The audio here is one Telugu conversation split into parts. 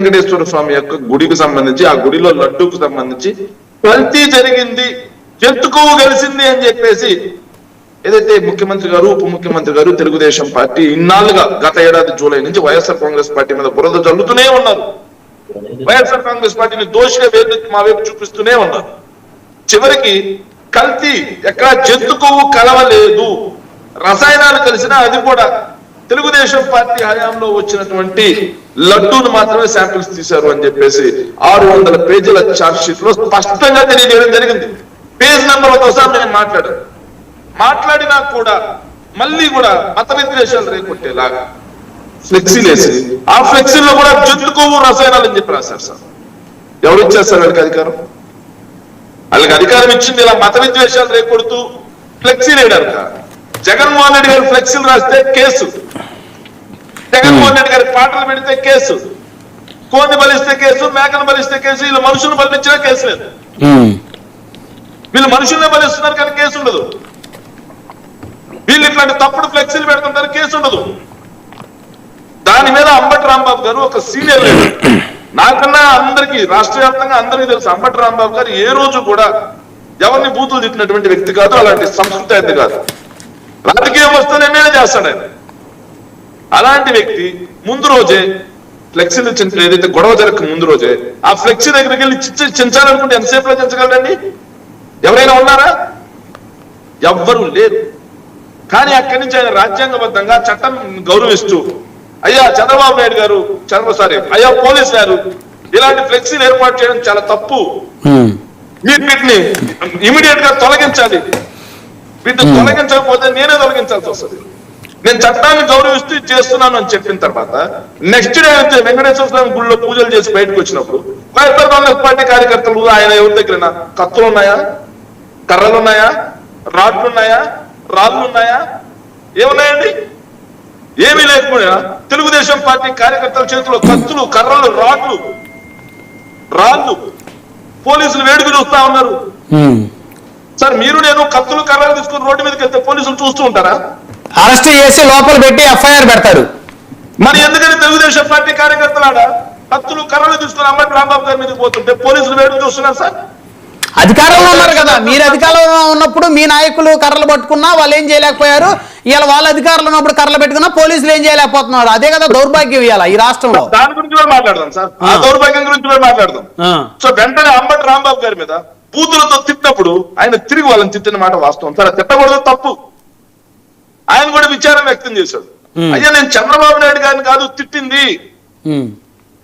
వెంకటేశ్వర స్వామి యొక్క గుడికి సంబంధించి ఆ గుడిలో లడ్డూకు సంబంధించి కల్తీ జరిగింది, జంతుకోవు కలిసింది అని చెప్పేసి ఏదైతే ముఖ్యమంత్రి గారు ఉప ముఖ్యమంత్రి గారు తెలుగుదేశం పార్టీ ఇన్నాళ్ళుగా గత ఏడాది జూలై నుంచి వైఎస్ఆర్ కాంగ్రెస్ పార్టీ మీద బురద జల్లుతూనే ఉన్నారు. వైఎస్ఆర్ కాంగ్రెస్ పార్టీని దోషిగా మా వైపు చూపిస్తూనే ఉన్నారు. చివరికి కల్తీ ఎక్కడ జంతుకోవు కలవలేదు, రసాయనాలు కలిసినా అది కూడా తెలుగుదేశం పార్టీ హయాంలో వచ్చినటువంటి లడ్డూను మాత్రమే శాంపిల్స్ తీశారు అని చెప్పేసి 600 పేజీల ఛార్జ్ షీట్ లో స్పష్టంగా తెలియజేయడం జరిగింది. పేజ్ నెంబర్ ఒకసారి నేను మాట్లాడినా కూడా మళ్ళీ కూడా మత విద్వేషాలు రేకొట్టేలాగా ఫ్లెక్సీలు వేసి ఆ ఫ్లెక్సీలో కూడా జంతుకోవు రసాయనాలు అని చెప్పి రాశారు. సార్ ఎవరు ఇచ్చారు సార్ వాళ్ళకి అధికారం? వాళ్ళకి అధికారం ఇచ్చింది ఇలా మత విద్వేషాలు రేకొడుతూ ఫ్లెక్సీలు వేయడానికి. జగన్మోహన్ రెడ్డి గారు ఫ్లెక్సీలు రాస్తే కేసు, జగన్మోహన్ రెడ్డి గారి పాటలు పెడితే కేసు, కోన్ని బలిస్తే కేసు, మేకను బలిస్తే కేసు, వీళ్ళు మనుషులు బలించినా కేసు లేదు. వీళ్ళు మనుషుల్నే బలిస్తున్నారు కానీ కేసు ఉండదు. వీళ్ళు ఇట్లాంటి తప్పుడు ఫ్లెక్సీలు పెడుతుంటారు, కేసు ఉండదు. దాని మీద అంబటి రాంబాబు గారు ఒక సీనియర్ లీడర్, నాకన్నా అందరికీ రాష్ట్ర వ్యాప్తంగా అందరికీ తెలుసు. అంబటి రాంబాబు గారు ఏ రోజు కూడా ఎవరిని బూతులు తిట్టినటువంటి వ్యక్తి కాదు, అలాంటి సంస్కృతి అయితే కాదు. రాజకీయం వస్తే నేనే చేస్తాడు ఆయన. అలాంటి వ్యక్తి ముందు రోజే ఫ్లెక్సీలు ఏదైతే గొడవ జరగక ముందు రోజే ఆ ఫ్లెక్సీ దగ్గరికి వెళ్ళి చించాలనుకుంటే ఎంతసేపులో చించగలరండి? ఎవరైనా ఉన్నారా? ఎవ్వరూ లేరు. కానీ అక్కడి నుంచి ఆయన రాజ్యాంగబద్ధంగా చట్టం గౌరవిస్తూ, అయ్యా చంద్రబాబు నాయుడు గారు అయ్యా పోలీసు గారు ఇలాంటి ఫ్లెక్సీలు ఏర్పాటు చేయడం చాలా తప్పు, మీరు వీటిని ఇమీడియట్ గా తొలగించాలి, వీటిని తొలగించకపోతే నేనే తొలగించాల్సి వస్తుంది, నేను చట్టాన్ని గౌరవిస్తూ చేస్తున్నాను అని చెప్పిన తర్వాత నెక్స్ట్ డే అయితే వెంకటేశ్వర స్వామి గుడిలో పూజలు చేసి బయటకు వచ్చినప్పుడు వైఎస్ఆర్ కాంగ్రెస్ పార్టీ కార్యకర్తలు ఆయన ఎవరి దగ్గర కత్తులు ఉన్నాయా, కర్రలు ఉన్నాయా, రాడ్లు ఉన్నాయా, రాళ్ళు ఉన్నాయా, ఏమున్నాయండి? ఏమీ లేకపోయినా తెలుగుదేశం పార్టీ కార్యకర్తల చేతిలో కత్తులు, కర్రలు, రాళ్ళు పోలీసులు వేడుకు చూస్తా ఉన్నారు. సార్ మీరు నేను కత్తులు కర్రలు తీసుకుని రోడ్డు మీదకి వెళ్తే పోలీసులు చూస్తూ ఉంటారా? అరెస్ట్ చేసి లోపల పెట్టి ఎఫ్ఐఆర్ పెడతారు. మరి ఎందుకని తెలుగుదేశం పార్టీ కార్యకర్తలాడ కత్తులు కర్రలు తీసుకుని అంబటి రాంబాబు గారి మీదకి పోతుంటే పోలీసులు వేడుకు చూస్తున్నారు? సార్ అధికారంలో ఉన్నారు కదా, మీరు అధికారంలో ఉన్నప్పుడు మీ నాయకులు కర్రలు పట్టుకున్నా వాళ్ళు ఏం చేయలేకపోయారు, ఇవాళ వాళ్ళ అధికారంలో ఉన్నప్పుడు కర్రలు పెట్టుకున్నా పోలీసులు ఏం చేయలేకపోతున్నారు. అదే కదా దౌర్భాగ్యం ఇవాళ ఈ రాష్ట్రంలో. దాని గురించి కూడా మాట్లాడదాం సార్, ఆ దౌర్భాగ్యం గురించి కూడా మాట్లాడదాం. సో వెంటనే అంబటి రాంబాబు గారి మీద బూతులతో తిట్టినప్పుడు ఆయన తిరిగి వాళ్ళని తిట్టిన మాట వాస్తవం. సార్ తిట్టకూడదు, తప్పు. ఆయన కూడా విచారం వ్యక్తం చేశాడు. అయ్యా నేను చంద్రబాబు నాయుడు గారిని కాదు తిట్టింది,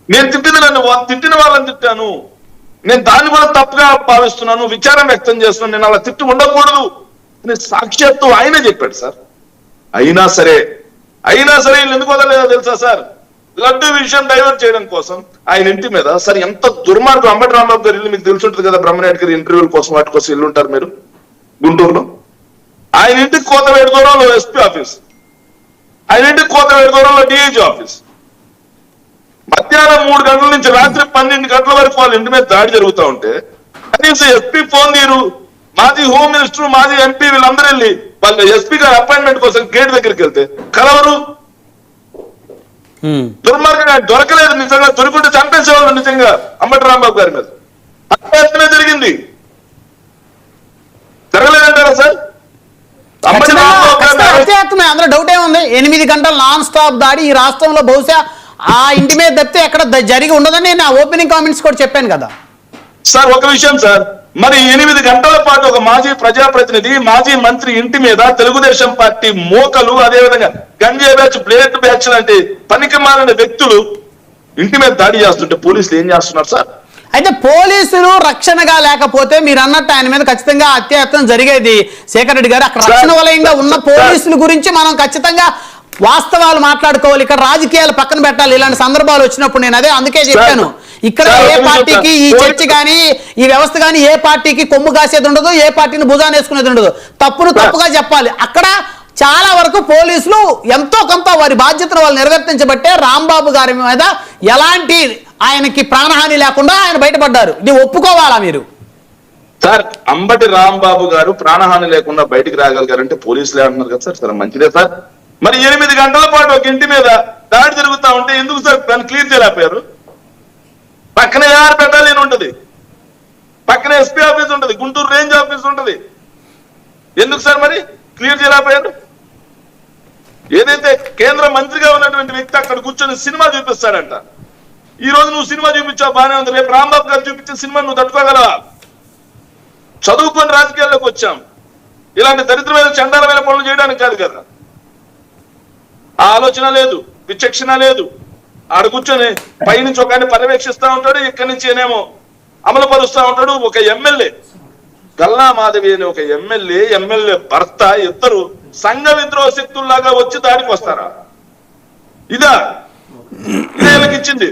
నేను తిట్టింది నన్ను తిట్టిన వాళ్ళని తిట్టాను, నేను దాన్ని కూడా తప్పుగా భావిస్తున్నాను, విచారం వ్యక్తం చేస్తున్నాను, నేను అలా తిట్టి ఉండకూడదు అని సాక్షాత్తు ఆయనే చెప్పాడు. సార్ అయినా సరే వీళ్ళు ఎందుకు వదలలేదో తెలుసా సార్? లడ్డు విషయం డైవర్ట్ చేయడం కోసం ఆయన ఇంటి మీద సరే ఎంత దుర్మార్గం. అంబటి రాంబాబు గారు ఇల్లు మీకు తెలిసి ఉంటుంది కదా, బ్రహ్మనాయుడు గారి ఇంటర్వ్యూల కోసం వాటి కోసం ఇల్లు ఉంటారు మీరు గుంటూరులో. ఆయన ఇంటికి కోతవేడు దూరంలో ఎస్పీ ఆఫీస్, ఆయన ఇంటికి కోతవేడు దూరంలో డిఐజీ ఆఫీస్. మధ్యాహ్నం 3 గంటల నుంచి రాత్రి 12 గంటల వరకు వాళ్ళ ఇంటి మీద దాడి జరుగుతూ ఉంటే కనీసం ఎస్పీ ఫోన్ తీరు, మాజీ హోమ్ మినిస్టర్, మాజీ ఎంపీ వీళ్ళందరూ వెళ్ళి వాళ్ళ ఎస్పీ గారి అపాయింట్మెంట్ కోసం గేట్ దగ్గరికి వెళ్తే కలవరు. దుర్మార్గంగా దొరకలేదు. నిజంగా దొరికింటే చంపేసేవాళ్ళు నిజంగా అంబటి రాంబాబు గారి మీద. హత్య జరిగింది, జరగలేదంటారా సార్? అందులో డౌట్ ఏముంది? 8 గంటలు నాన్ స్టాప్ దాడి ఈ రాష్ట్రంలో బహుశా ఆ ఇంటి మీద తప్పితే ఎక్కడ జరిగి ఉండదని నేను ఓపెనింగ్ కామెంట్స్ కూడా చెప్పాను కదా సార్. ఒక విషయం సార్, మరి 8 గంటల పాటు ఒక మాజీ ప్రజాప్రతినిధి, మాజీ మంత్రి ఇంటి మీద తెలుగుదేశం పార్టీ మోకలు, అదేవిధంగా గంజాయి బ్యాచ్, బ్లేడ్ బ్యాచ్ లాంటి పనికి మాలిన వ్యక్తులు ఇంటి మీద దాడి చేస్తుంటే పోలీసులు ఏం చేస్తున్నారు సార్? అయితే పోలీసులు రక్షణగా లేకపోతే మీరు అన్నట్టు ఆయన మీద ఖచ్చితంగా అత్యాయత్నం జరిగేది. శేఖర్ రెడ్డి గారు, అక్కడ రక్షణ వలయంగా ఉన్న పోలీసుల గురించి మనం ఖచ్చితంగా వాస్తవాలు మాట్లాడుకోవాలి. ఇక్కడ రాజకీయాలు పక్కన పెట్టాలి. ఇలాంటి సందర్భాలు వచ్చినప్పుడు నేను అందుకే చెప్పాను, ఇక్కడ ఏ పార్టీకి ఈ చర్చ కానీ ఈ వ్యవస్థ కానీ ఏ పార్టీకి కొమ్ము కాసేది ఉండదు, ఏ పార్టీని భుజాన్ని వేసుకునేది ఉండదు. తప్పును తప్పుగా చెప్పాలి. అక్కడ చాలా వరకు పోలీసులు ఎంతో కొంత వారి బాధ్యతను వాళ్ళు నిర్వర్తించబట్టే రాంబాబు గారి మీద ఎలాంటి ఆయనకి ప్రాణహాని లేకుండా ఆయన బయటపడ్డారు. ఇది ఒప్పుకోవాలా మీరు? సార్ అంబటి రాంబాబు గారు ప్రాణహాని లేకుండా బయటికి రాగలిగారంటే పోలీసులే అంటున్నారు కదా సార్. సరే మంచిదే సార్. మరి 8 గంటల పాటు ఒక ఇంటి మీద దాడి జరుగుతా ఉంటే ఎందుకు సార్ దాన్ని క్లియర్ చేయలేకపోయారు? 6 బెటాలియన్ ఉంటుంది, పక్కన ఎస్పీ ఆఫీస్ ఉంటుంది, గుంటూరు రేంజ్ ఆఫీస్ ఉంటుంది. ఎందుకు సార్ మరి క్లియర్ చేయలేకపోయాడు? ఏదైతే కేంద్ర మంత్రిగా ఉన్నటువంటి వ్యక్తి అక్కడ కూర్చొని సినిమా చూపిస్తాడంట. ఈ రోజు నువ్వు సినిమా చూపించావు, బాగానే ఉంది. రేపు రాంబాబు గారు చూపించిన సినిమా నువ్వు తట్టుకోగలవా? చదువుకొని రాజకీయాల్లోకి వచ్చాం, ఇలాంటి దరిద్రమైన చండాలమైన పనులు చేయడానికి కాదు కదా. ఆ ఆలోచన లేదు, విచక్షణ లేదు. ఆడ కూర్చొని పైనుంచి ఒక ఆయన పర్యవేక్షిస్తా ఉంటాడు, ఇక్కడి నుంచి ఏనేమో అమలు పరుస్తా ఉంటాడు. ఒక ఎమ్మెల్యే గల్లా మాధవి అనే ఒక ఎమ్మెల్యే భర్త ఇద్దరు సంఘ విద్రోహ శక్తుల్లాగా వచ్చి దాడికి వస్తారా? ఇదే వీళ్ళకి ఇచ్చింది.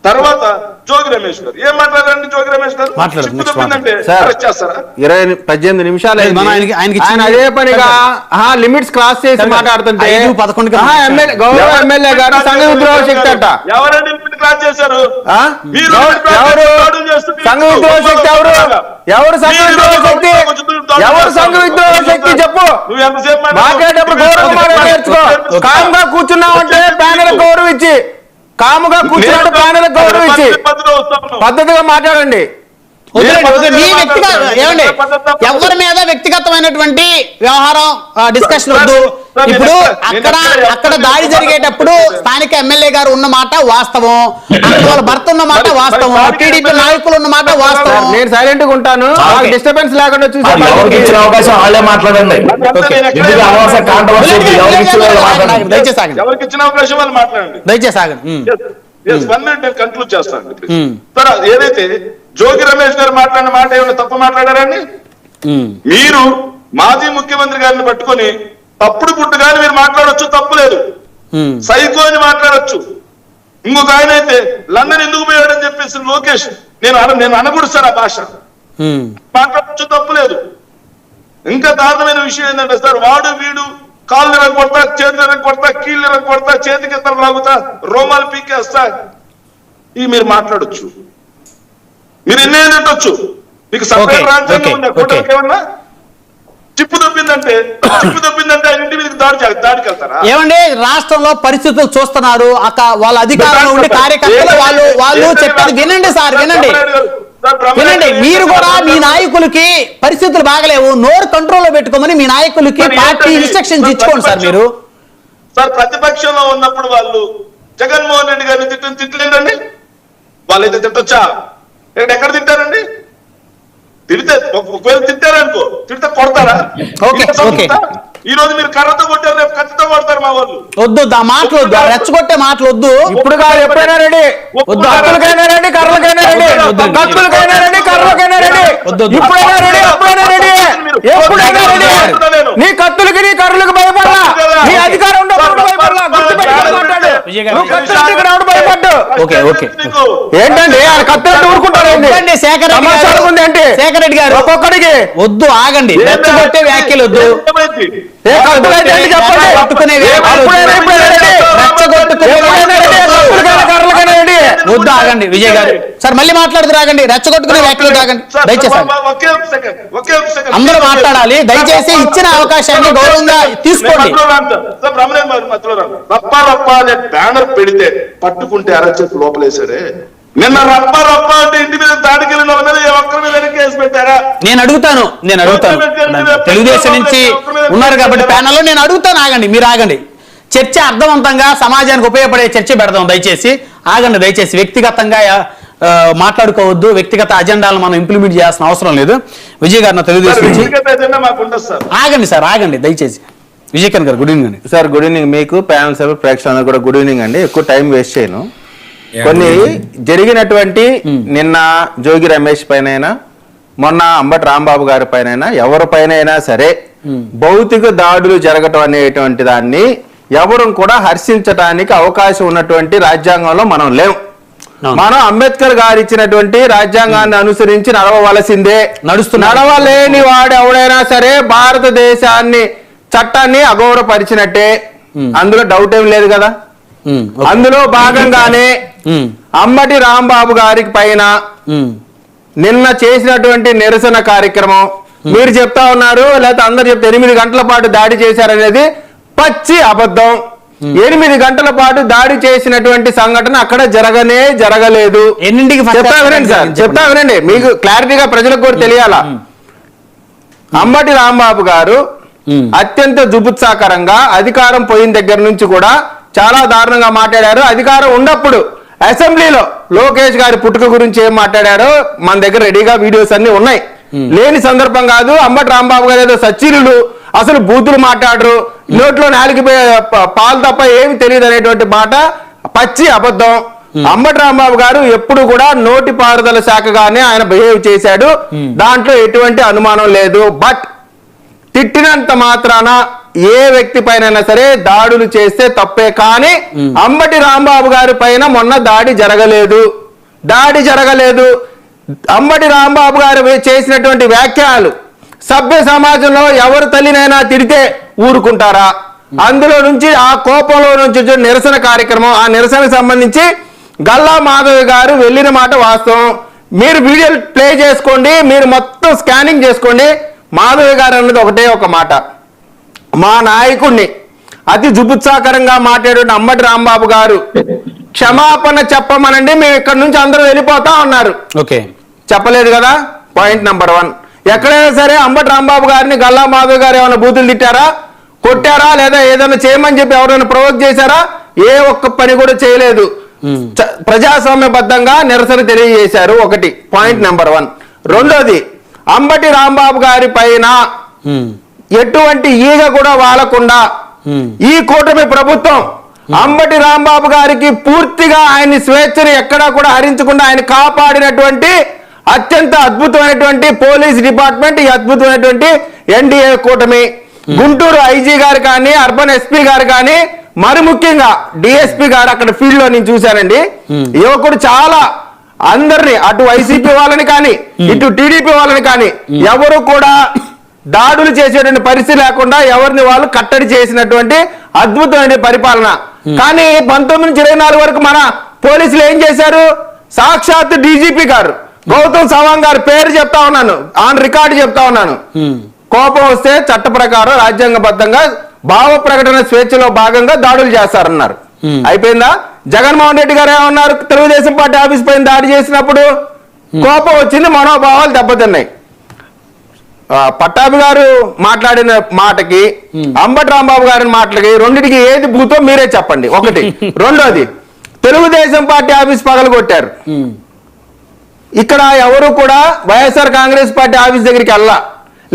తర్వాత జోగి రమేష్ గారు ఏం మాట్లాడారండి? జోగి రమేష్ గారు చేస్తారా? 18 నిమిషాలు అదే పనిగా లిమిట్స్ క్రాస్ చేసి మాట్లాడుతుంటే గౌరవ ఎమ్మెల్యే గారు సంఘ విద్రోహ శక్తి అంట. ఎవరండి లిమిట్ క్రాస్ చేశారు? సంఘ విద్రోహ శక్తి ఎవరు? ఎవరు సంఘ విద్రోహ శక్తి? ఎవరు సంఘ విద్రోహ శక్తి చెప్పు. మాట్లాడేటప్పుడు గౌరవంగా నేర్చుకో. కామ్గా కూర్చున్నావు అంటే ప్యానెల్ గౌరవం ఇచ్చి, కాముగా కూర్చున్నట్టు ప్యానెల్ గౌరవం ఇచ్చి పద్ధతిగా మాట్లాడండి. ఎవరి మీద వ్యక్తిగతమైనటువంటి వ్యవహారం డిస్కషన్ వద్దు. ఇప్పుడు అక్కడ దాడి జరిగేటప్పుడు స్థానిక ఎమ్మెల్యే గారు ఉన్న మాట వాస్తవం, వాళ్ళ భర్త ఉన్న మాట వాస్తవం, టీడీపీ నాయకులు ఉన్న మాట వాస్తవం. నేను సైలెంట్ గా ఉంటాను, డిస్టర్బెన్స్ లేకుండా చూసి అవకాశం వాళ్ళే మాట్లాడండి. దయచేసి ఆగండి, ఎవరికి ఇచ్చిన అవకాశం వాళ్ళు మాట్లాడండి. దయచేసి ఆగండి. 1 minute నేను కంక్లూడ్ చేస్తాను. తర్వాత ఏదైతే జోగి రమేష్ గారు మాట్లాడిన మాట ఏమైనా తప్పు మాట్లాడారండి? మీరు మాజీ ముఖ్యమంత్రి గారిని పట్టుకొని తప్పుడు పుట్టుగాని మీరు మాట్లాడొచ్చు, తప్పు లేదు. సైకో అని మాట్లాడొచ్చు. ఇంకొక ఆయన అయితే లండన్ ఎందుకు పోయాడని చెప్పేసి లోకేష్, నేను అనకూడదు సార్ ఆ భాష, మాట్లాడొచ్చు, తప్పు లేదు. ఇంకా దారుణమైన విషయం ఏంటంటే సార్, వాడు వీడు కాళ్ళు కొడతా, చేతులు కొడతా, కీళ్ళు కొడతా, చేతికి ఎత్తలు లాగుతా, రోమాలు పీకేస్తా, ఇవి మీరు మాట్లాడొచ్చు. మీరు ఎన్ని తిట్టొచ్చు. మీకు సపరేట్ రాజ్యాంగం ఉందా? ఏమన్నా చిప్పు దొబ్బిందంటే ఇంటి మీద దాడికి వెళ్తారా? ఏమండి, రాష్ట్రంలో పరిస్థితులు చూస్తున్నారు, వాళ్ళ అధికారంలో ఉండే కార్యకర్తలు వాళ్ళు చెప్పేది వినండి సార్, వినండి. మీరు కూడా మీ నాయకులకి పరిస్థితులు బాగలేవు, నోరు కంట్రోల్లో పెట్టుకోమని మీ నాయకులకి పార్టీ ఇన్స్ట్రక్షన్స్ ఇచ్చుకోండి సార్. మీరు సార్ ప్రతిపక్షంలో ఉన్నప్పుడు వాళ్ళు జగన్మోహన్ రెడ్డి గారిని తిట్టలేదండి. వాళ్ళైతే తిట్టొచ్చా? ఎక్కడ తిట్టారండి? తిడితే ఒకవేళ తిట్టారనుకో, తిడితే కొడతారా? ఈ రోజు మీరు కర్రతో కొట్టారు, రేపు కత్తితో కొడతారు మా వాళ్ళు. వద్దు మాటలు వద్దు, రెచ్చగొట్టే మాటలు వద్దు. ఇప్పుడు కాదు, ఎప్పుడైనా రెడీ. హక్కులకైనా రెడీ, కర్రలకైనా రెడీ, కత్తులకైనా రెడీ, కర్రలకైనా రెడీ. ఇప్పుడైనా రెడీ, అప్పుడైనా రెడీ, ఎప్పుడైనా రెడీ. నీ కత్తులకి నీ కర్రలకు భయపడలా, నీ అధికారం ఉన్నప్పుడు భయపడలా. ఏంటండి కత్తులు ఊరుకుంటారండి? శేఖర్ రెడ్డి గారు ఒక్కొక్కడికి వద్దు, ఆగండి. రెచ్చగొట్టే వ్యాఖ్యలు వద్దు, వద్దు, ఆగండి. విజయ్ గారు సార్ మళ్ళీ మాట్లాడుతూ రాగండి, రెచ్చగొట్టుకునే వ్యాఖ్యలు రాగండి దయచేసి. అందరూ మాట్లాడాలి, దయచేసి ఇచ్చిన అవకాశాన్ని గౌరవంగా తీసుకోండి. బ్యానర్ పెడితే పట్టుకుంటే అరచేతి లోపలేసారే. నిన్న రప్ప అంటే ఇంటి మీద దాడికి వెళ్ళిన వాళ్ళ మీద ఒక్కరి మీద కేసు పెట్టారా? నేను అడుగుతాను. తెలుగుదేశం నుంచి ఉన్నారు కాబట్టి ప్యానల్లో నేను అడుగుతాను. ఆగండి, మీరు ఆగండి. చర్చ అర్థవంతంగా సమాజానికి ఉపయోగపడే చర్చ పెడదాం. దయచేసి ఆగండి, దయచేసి వ్యక్తిగతంగా మాట్లాడుకోవద్దు. వ్యక్తిగత అజెండాలను మనం ఇంప్లిమెంట్ చేయాల్సిన అవసరం లేదు. విజయ్ గారు తెలుగుదేశం నుంచి ఆగండి సార్, ఆగండి దయచేసి. విజయ్ గారు గుడ్ ఈవినింగ్ అండి. సార్ గుడ్ ఈవినింగ్ మీకు, ప్యానల్ సభ్యులు, ప్రేక్షకులందరూ కూడా గుడ్ ఈవినింగ్ అండి. ఎక్కువ టైం వేస్ట్ చేయను. కొన్ని జరిగినటువంటి నిన్న జోగి రమేష్ పైన, మొన్న అంబటి రాంబాబు గారి పైన, ఎవరి పైన సరే భౌతిక దాడులు జరగటం అనేటువంటి దాన్ని ఎవరు కూడా హర్షించడానికి అవకాశం ఉన్నటువంటి రాజ్యాంగంలో మనం లేవు. మనం అంబేద్కర్ గారు ఇచ్చినటువంటి రాజ్యాంగాన్ని అనుసరించి నడవవలసిందే. నడవలేని వాడు ఎవడైనా సరే భారతదేశాన్ని చట్టాన్ని అగౌరవపరిచినట్టే, అందులో డౌట్ ఏం లేదు కదా. అందులో భాగంగానే అంబటి రాంబాబు గారి పైన నిన్న చేసినటువంటి నిరసన కార్యక్రమం, మీరు చెప్తా ఉన్నారు లేకపోతే అందరు చెప్తే 8 గంటల పాటు దాడి చేశారనేది పచ్చి అబద్ధం. 8 గంటల పాటు దాడి చేసినటువంటి సంఘటన అక్కడ జరగలేదు. ఎన్నింటికి చెప్తా వినండి సార్, చెప్తా వినండి, మీకు క్లారిటీగా ప్రజలకు కూడా తెలియాలా. అంబటి రాంబాబు గారు అత్యంత జుబుత్సాకరంగా అధికారం పోయిన దగ్గర నుంచి కూడా చాలా దారుణంగా మాట్లాడారు. అధికారం ఉన్నప్పుడు అసెంబ్లీలో లోకేష్ గారి పుట్టుక గురించి ఏం మాట్లాడారో మన దగ్గర రెడీగా వీడియోస్ అన్ని ఉన్నాయి. లేని సందర్భం కాదు. అంబటి రాంబాబు గారు ఏదో సచ్చీలు, అసలు బూతులు మాట్లాడరు, నోట్లో నాలుగు పాలు తప్ప ఏమి తెలియదు అనేటువంటి మాట పచ్చి అబద్ధం. అంబటి రాంబాబు గారు ఎప్పుడు కూడా నోటి పారుదల శాఖగానే ఆయన బిహేవ్ చేశాడు, దాంట్లో ఎటువంటి అనుమానం లేదు. బట్ తిట్టినంత మాత్రాన ఏ వ్యక్తి పైన సరే దాడులు చేస్తే తప్పే, కానీ అంబటి రాంబాబు గారి పైన మొన్న దాడి జరగలేదు. అంబటి రాంబాబు గారు చేసినటువంటి వ్యాఖ్యలు సభ్య సమాజంలో ఎవరు తల్లినైనా తిడితే ఊరుకుంటారా? అందులో నుంచి ఆ కోపంలో నుంచి నిరసన కార్యక్రమం, ఆ నిరసనకు సంబంధించి గల్లా మాధవి గారు వెళ్ళిన మాట వాస్తవం. మీరు వీడియో ప్లే చేసుకోండి, మీరు మొత్తం స్కానింగ్ చేసుకోండి. మాధవి గారు అన్నది ఒకటే ఒక మాట, మా నాయకుడిని అతి జుబుత్సాకరంగా మాట్లాడిన అంబటి రాంబాబు గారు క్షమాపణ చెప్పమనండి, మేము ఇక్కడ నుంచి అందరూ వెళ్ళిపోతా ఉన్నారు. ఓకే, చెప్పలేదు కదా. పాయింట్ నెంబర్ 1, ఎక్కడైనా సరే అంబటి రాంబాబు గారిని గల్లా మాధవ్ గారు ఏమైనా బూతులు తిట్టారా, కొట్టారా, లేదా ఏదైనా చేయమని చెప్పి ఎవరైనా ప్రవోక్ చేశారా? ఏ ఒక్క పని కూడా చేయలేదు. ప్రజాస్వామ్యబద్ధంగా నిరసన తెలియజేశారు. ఒకటి పాయింట్ నెంబర్ 1. రెండోది, అంబటి రాంబాబు గారి పైన ఎటువంటి ఈగ కూడా వాలకుండా ఈ కూటమి ప్రభుత్వం అంబటి రాంబాబు గారికి పూర్తిగా ఆయన స్వేచ్ఛను ఎక్కడా కూడా హరించకుండా ఆయన కాపాడినటువంటి అత్యంత అద్భుతమైనటువంటి పోలీస్ డిపార్ట్మెంట్, ఈ అద్భుతమైనటువంటి ఎన్డీఏ కూటమి. గుంటూరు ఐజీ గారు కానీ, అర్బన్ ఎస్పీ గారు కానీ, మరి ముఖ్యంగా డిఎస్పీ గారు అక్కడ ఫీల్డ్ లో నేను చూశానండి. యువకుడు చాలా అందరినీ, అటు వైసీపీ వాళ్ళని కానీ, ఇటు టీడీపీ వాళ్ళని కానీ, ఎవరు కూడా దాడులు చేసేటువంటి పరిస్థితి లేకుండా ఎవరిని వాళ్ళు కట్టడి చేసినటువంటి అద్భుతమైన పరిపాలన. కానీ 1924 వరకు మన పోలీసులు ఏం చేశారు? సాక్షాత్ డీజీపీ గారు గౌతమ్ సవాంగ్ గారి పేరు చెప్తా ఉన్నాను, ఆన్ రికార్డు చెప్తా ఉన్నాను, కోపం వస్తే చట్ట ప్రకారం రాజ్యాంగబద్ధంగా భావ ప్రకటన స్వేచ్ఛలో భాగంగా దాడులు చేస్తారన్నారు. అయిపోయిందా? జగన్మోహన్ రెడ్డి గారు ఏమన్నారు? తెలుగుదేశం పార్టీ ఆఫీస్ పైన దాడి చేసినప్పుడు కోపం వచ్చింది, మనోభావాలు దెబ్బతిన్నాయి. పట్టాభి గారు మాట్లాడిన మాటకి, అంబటి రాంబాబు గారి మాటలకి, రెండింటికి ఏది భూతో మీరే చెప్పండి. ఒకటి. రెండోది, తెలుగుదేశం పార్టీ ఆఫీస్ పగలగొట్టారు. ఇక్కడ ఎవరు కూడా వైఎస్ఆర్ కాంగ్రెస్ పార్టీ ఆఫీస్ దగ్గరికి వెళ్ళా,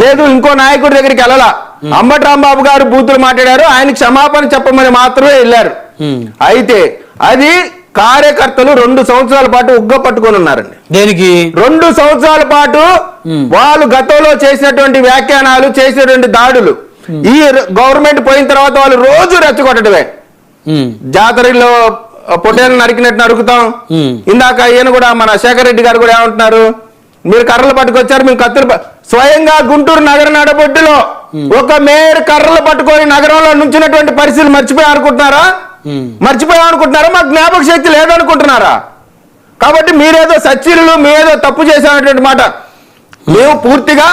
లేదు ఇంకో నాయకుడి దగ్గరికి వెళ్ళలా. అంబటి రాంబాబు గారు బూతులు మాట్లాడారు, ఆయన క్షమాపణ చెప్పమని మాత్రమే వెళ్ళారు. అయితే అది కార్యకర్తలు 2 సంవత్సరాల పాటు ఉగ్గ పట్టుకొని ఉన్నారండి. దేనికి? 2 సంవత్సరాల పాటు వాళ్ళు గతంలో చేసినటువంటి వ్యాఖ్యానాలు, చేసినటువంటి దాడులు, ఈ గవర్నమెంట్ పోయిన తర్వాత వాళ్ళు రోజు రెచ్చగొట్టడమే. జాతరలో పొట్టేలు నరికినట్టు నరుకుతాం. ఇందాక ఈయన కూడా, మన శేఖర్ రెడ్డి గారు కూడా ఏమంటున్నారు? మీరు కర్రలు పట్టుకొచ్చారు, మేము కత్తులు. స్వయంగా గుంటూరు నగర నడబొడ్డులో ఒక మేయర్ కర్రలు పట్టుకొని నగరంలో నుంచినటువంటి పరిస్థితులు మర్చిపోయామనుకుంటున్నారా? మాకు జ్ఞాపక శక్తి లేదనుకుంటున్నారా? కాబట్టి మీరేదో సచ్చీలు, మీరేదో తప్పు చేశామనేటువంటి మాట. మేము పూర్తిగా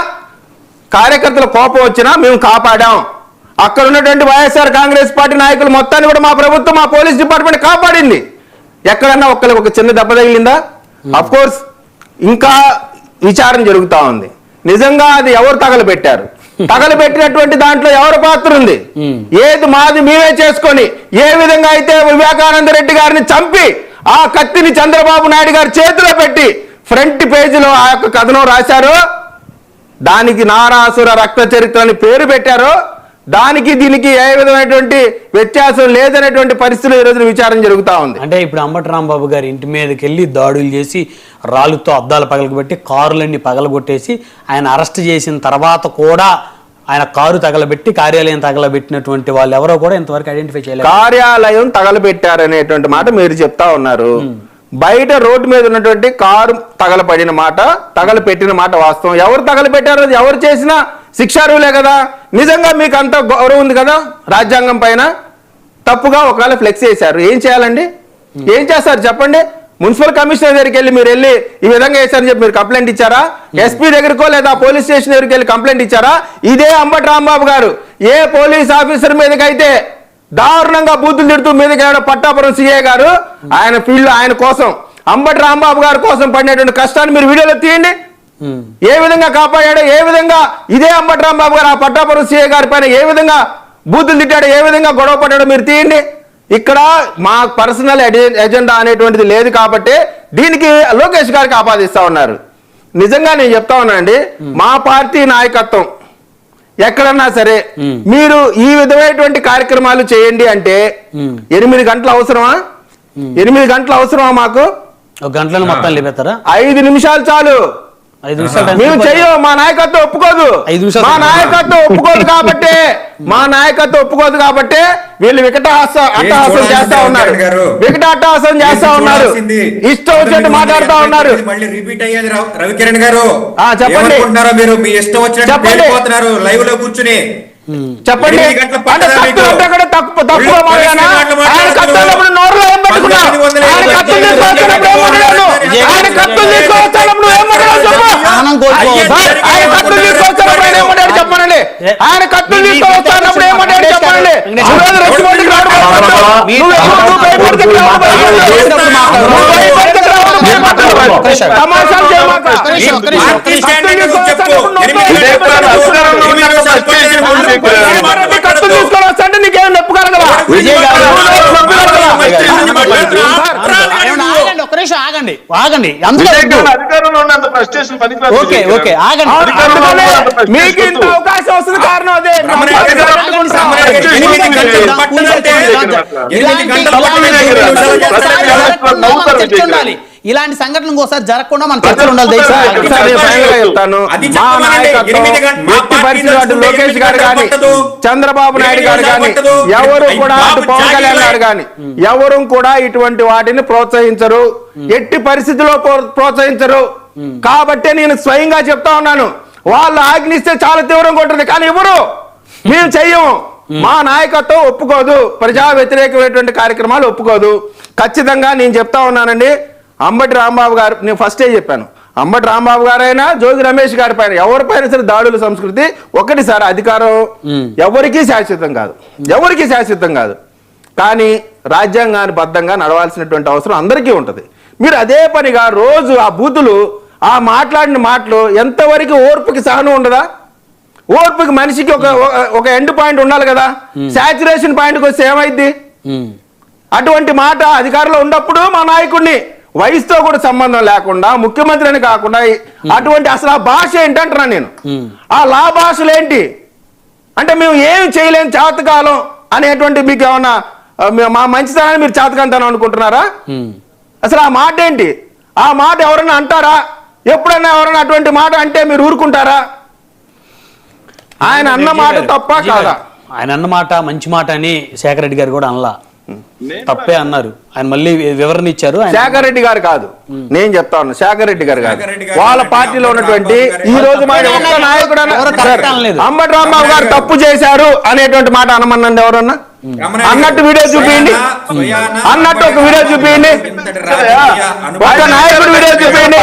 కార్యకర్తల కోపం వచ్చినా మేము కాపాడాం. అక్కడ ఉన్నటువంటి వైఎస్ఆర్ కాంగ్రెస్ పార్టీ నాయకులు మొత్తాన్ని కూడా మా ప్రభుత్వం, మా పోలీస్ డిపార్ట్మెంట్ కాపాడింది. ఎక్కడన్నా ఒక్కరికి ఒక చిన్న దెబ్బ తగిలిందా? అఫ్ కోర్స్ ఇంకా విచారణ జరుగుతా ఉంది. నిజంగా అది ఎవరు తగలబెట్టారు, తగలబెట్టినటువంటి దాంట్లో ఎవరి పాత్ర ఉంది, ఏది మాది మేమే చేసుకొని ఏ విధంగా అయితే వివేకానంద రెడ్డి గారిని చంపి ఆ కత్తిని చంద్రబాబు నాయుడు గారి చేతిలో పెట్టి ఫ్రంట్ పేజీలో ఆ యొక్క కథనం రాశారో, దానికి నారాసుర రక్త చరిత్ర అని పేరు పెట్టారో, దానికి దీనికి ఏ విధమైనటువంటి వ్యత్యాసం లేదనేటువంటి పరిస్థితులు ఈ రోజున విచారణ జరుగుతా ఉంది. అంటే ఇప్పుడు అంబటి రాంబాబు గారి ఇంటి మీదకి వెళ్ళి దాడులు చేసి రాళ్ళతో అద్దాలు పగలగొట్టి కారులన్నీ పగలగొట్టేసి ఆయన అరెస్ట్ చేసిన తర్వాత కూడా ఆయన కారు తగలబెట్టి కార్యాలయం తగలబెట్టినటువంటి వాళ్ళు ఎవరో కూడా ఇంతవరకు ఐడెంటిఫై చేయలేదు. కార్యాలయం తగలబెట్టారనేటువంటి మాట మీరు చెప్తా ఉన్నారు. బయట రోడ్డు మీద ఉన్నటువంటి కారు తగలపడిన మాట, తగలపెట్టిన మాట వాస్తవం. ఎవరు తగలపెట్టారో ఎవరు చేసినా శిక్షార్హులే కదా. నిజంగా మీకు అంత గౌరవం ఉంది కదా రాజ్యాంగం పైన, తప్పుగా ఒకవేళ ఫ్లెక్స్ చేశారు, ఏం చేయాలండి? ఏం చేస్తారు చెప్పండి? మున్సిపల్ కమిషనర్ దగ్గరికి వెళ్ళి మీరు వెళ్ళి ఈ విధంగా వేశారని చెప్పి మీరు కంప్లైంట్ ఇచ్చారా? ఎస్పీ దగ్గరకో లేదా పోలీస్ స్టేషన్ దగ్గరికి వెళ్ళి కంప్లైంట్ ఇచ్చారా? ఇదే అంబటి రాంబాబు గారు ఏ పోలీస్ ఆఫీసర్ మీదకైతే దారుణంగా బూతులు తిడుతూ మీదకి వెళ్ళడం పట్టాపురం సిఐ గారు ఆయన ఫీల్డ్ ఆయన కోసం అంబటి రాంబాబు గారి కోసం పడినటువంటి కష్టాన్ని మీరు వీడియోలో తీయండి. ఏ విధంగా కాపాడాడో, ఏ విధంగా ఇదే అంబటి రాంబాబు గారు ఆ పట్టాపురం సిఐ గారి పైన ఏ విధంగా బూతులు తిట్టాడో, ఏ విధంగా గొడవ పడ్డాడో మీరు తీయండి. ఇక్కడ మా పర్సనల్ ఎజెండా అనేటువంటిది లేదు కాబట్టి దీనికి లోకేష్ గారికి ఆపాదిస్తా ఉన్నారు. నిజంగా నేను చెప్తా ఉన్నానండి, మా పార్టీ నాయకత్వం ఎక్కడన్నా సరే మీరు ఈ విధమైనటువంటి కార్యక్రమాలు చేయండి అంటే 8 గంటలు అవసరమా? 8 గంటలు అవసరమా? మాకు ఒక గంటలను మొత్తం లేపెత్తారా? 5 నిమిషాలు చాలు. 5 నిమిషాలు మేము చెయ్యం. మా నాయకత్వం ఒప్పుకోదు. 5 నిమిషాలు మా నాయకత్వం ఒప్పుకోదు కాబట్టి వీళ్ళు అట్టహాసం చేస్తా ఉన్నారు. అట్టహాసం చేస్తా ఉన్నారు. ఇష్టం వచ్చినట్టు మాట్లాడుతా ఉన్నారు. మళ్ళీ రిపీట్ అయ్యేది రవికిరణ్ గారు. చెప్పండి. మీరు మీ ఇష్టం వచ్చినట్టు లైవ్ లో కూర్చుని చెప్పండి. తక్కువ నోరులో ఏం పెట్టుకున్నావు? ఆయన కత్తులు తీసుకొచ్చినప్పుడు ఏం మాట్లాడాను? ఆయన కత్తులు తీసుకొచ్చినప్పుడు ఏం మాట్లాడాను చెప్పు. ఆయన కత్తులు తీసుకొచ్చినప్పుడు ఏం మాట్లాడు చెప్పనండి. ఆయన కత్తులు తీసుకొచ్చినప్పుడు ఏం మాట్లాడు చెప్పనండి. సమాచారం తీసుకొని నీకేం నొప్పుకోగలవా? ఆగండి. మీకు ఇంత అవకాశం వస్తుంది కారణం అదే. ఇలాంటి సంఘటనలు ఒకసారి జరగకుండా మన చర్చలు ఉండాలి. లోకేష్ గారు కానీ, చంద్రబాబు నాయుడు గారు కానీ, ఎవరు కూడా పవన్ కళ్యాణ్ గారు కానీ ఎవరు కూడా ఇటువంటి వాటిని ప్రోత్సహించరు, ఎట్టి పరిస్థితిలో ప్రోత్సహించరు. కాబట్టే నేను స్వయంగా చెప్తా ఉన్నాను, వాళ్ళు ఆజ్ఞిస్తే చాలా తీవ్రంగా ఉంటుంది. కానీ ఎవరు మేము చెయ్యము. మా నాయకత్వం ఒప్పుకోదు, ప్రజా వ్యతిరేకమైనటువంటి కార్యక్రమాలు ఒప్పుకోదు. ఖచ్చితంగా నేను చెప్తా ఉన్నానండి, అంబటి రాంబాబు గారు, నేను ఫస్టే చెప్పాను, అంబటి రాంబాబు గారైనా జోగి రమేష్ గారి పైన ఎవరిపైన సరే దాడుల సంస్కృతి ఒకటిసారి అధికారం ఎవరికీ శాశ్వతం కాదు. కానీ రాజ్యాంగాన్ని బద్ధంగా నడవాల్సినటువంటి అవసరం అందరికీ ఉంటుంది. మీరు అదే పనిగా రోజు ఆ బూతులు, ఆ మాట్లాడిన మాటలు ఎంతవరకు ఓర్పుకి సహనం ఉండదా? ఓర్పుకి మనిషికి ఒక ఎండ్ పాయింట్ ఉండాలి కదా. సాచురేషన్ పాయింట్కి వస్తే ఏమైంది? అటువంటి మాట అధికారంలో ఉన్నప్పుడు మా నాయకుడిని వయసుతో కూడా సంబంధం లేకుండా, ముఖ్యమంత్రి అని కాకుండా, అటువంటి అసలు ఆ భాష ఏంటంటున్నా నేను. ఆ లా భాషలు ఏంటి అంటే మేము ఏం చేయలేని చేతకాలం అనేటువంటి, మీకు ఏమన్నా మా మంచితనాన్ని మీరు చేతకంతాను అనుకుంటున్నారా? అసలు ఆ మాట ఏంటి? ఆ మాట ఎవరన్నా అంటారా? ఎప్పుడన్నా ఎవరన్నా అటువంటి మాట అంటే మీరు ఊరుకుంటారా? ఆయన అన్న మాట తప్ప కాదా? ఆయన అన్న మాట మంచి మాట అని శేఖర్ రెడ్డి గారు కూడా అనలా, తప్పే అన్నారు. ఆయన మళ్ళీ వివరణ ఇచ్చారు. శేఖర్ రెడ్డి గారు కాదు, నేను చెప్తా ఉన్నా, శేఖర్ రెడ్డి గారు కాదు, వాళ్ళ పార్టీలో ఉన్నటువంటి ఈ రోజు ఒక్క నాయకుడు అంబటి రాంబాబు గారు తప్పు చేశారు అనేటువంటి మాట అనమన్నండి ఎవరన్నా? అన్నట్టు వీడియో చూపించండి, అన్నట్టు ఒక వీడియో చూపించండి, ఒక నాయకుడు వీడియో చూపించండి,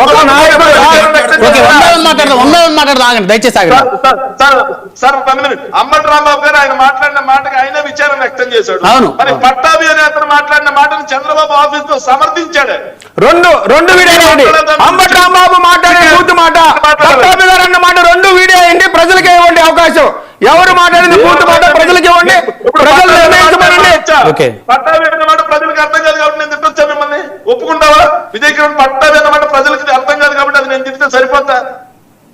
ఒక నాయకుడు. మాట్లాడదాం దయచేసి. అంబటి రాంబాబు గారు ఆయన మాట్లాడిన మాటకి ఆయన విచారణ వ్యక్తం చేశాడు. మరి పట్టాభి అనే అతను మాట్లాడిన మాటను చంద్రబాబు ఆఫీస్ లో సమర్థించాడు. రెండు వీడియో అంబటి రాంబాబు మాట్లాడే పూర్తి మాట, పట్టాభి గారు అన్న మాట రెండు వీడియో అయ్యండి. ప్రజలకే ఇవ్వండి అవకాశం. ఎవరు మాట్లాడింది పూర్తి మాట ప్రజలకి ఇవ్వండి, ప్రజలు నిర్ణయించమనండి. పట్టాభి అన్నమాట ప్రజలకు అర్థం కాదు కాబట్టి నేను తిట్టొచ్చా మిమ్మల్ని? ఒప్పుకుంటావా? విజయ్ కిరణ్ పట్టాభి అన్నమాట ప్రజలకి అర్థం కాదు కాబట్టి అది నేను తిడితే సరిపోతా?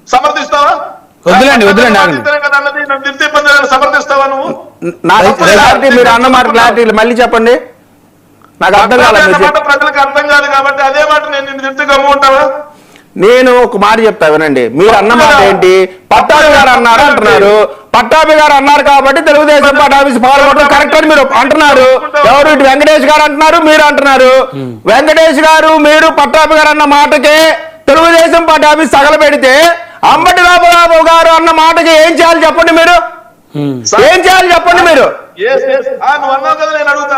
సమర్థిస్తావా? వద్దులేండి అన్నది నన్ను తిడితే ఇబ్బంది, సమర్థిస్తావా నువ్వు? మీరు అన్నమాట క్లారిటీ మళ్ళీ చెప్పండి, నాకు అర్థం కాదు. ప్రజలకు అర్థం కాదు కాబట్టి అదే మాట నేను నిన్ను తిడితే గమ్ముకుంటావా? నేను ఒక మాట చెప్తా వినండి. మీరు అన్న మాట ఏంటి? పట్టాభి గారు అన్నారు అంటున్నారు. పట్టాభి గారు అన్నారు కాబట్టి తెలుగుదేశం పార్టీ ఆఫీస్ పాల్గొనడం కరెక్ట్ అని మీరు అంటున్నారు. ఎవరు? ఇటు వెంకటేష్ గారు అంటున్నారు, మీరు అంటున్నారు. వెంకటేష్ గారు మీరు పట్టాభి గారు అన్న మాటకే తెలుగుదేశం పార్టీ ఆఫీస్ తగలబెడితే అంబటి రాంబాబు గారు అన్న మాటకి ఏం చేయాలి చెప్పండి? మీరు ఏం చేయాలి చెప్పండి? మీరు నువ్వు అన్నావు కదా, నేను అడుగుతా.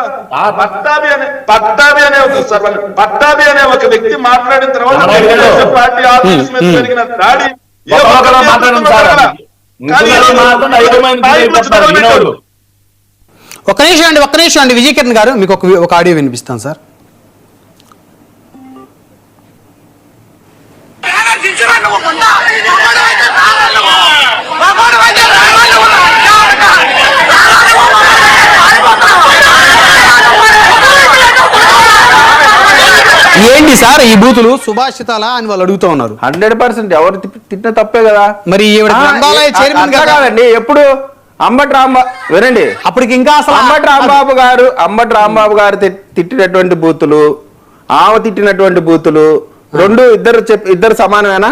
పట్టాభి అనే ఒక వ్యక్తి మాట్లాడిన తర్వాత తెలుగుదేశం పార్టీ ఆఫీస్ మీద జరిగిన దాడి ఒక్క నిమిషం అండి విజయ్ కిరణ్ గారు, మీకు ఒక ఆడియో వినిపిస్తాను సార్. ఏంటి సార్ ఈ బూతులు సుభాషితాలా అని వాళ్ళు అడుగుతూ ఉన్నారు. 100% ఎవరు తిట్టిన తప్పే కదా. మరి చైర్మన్ కాదండి. ఎప్పుడు అంబటి రాంబాబు వినండి, అప్పటికి ఇంకా అసలు అంబటి రాంబాబు గారు తిట్టినటువంటి బూతులు, ఆమె తిట్టినటువంటి బూతులు రెండు ఇద్దరు సమానమేనా?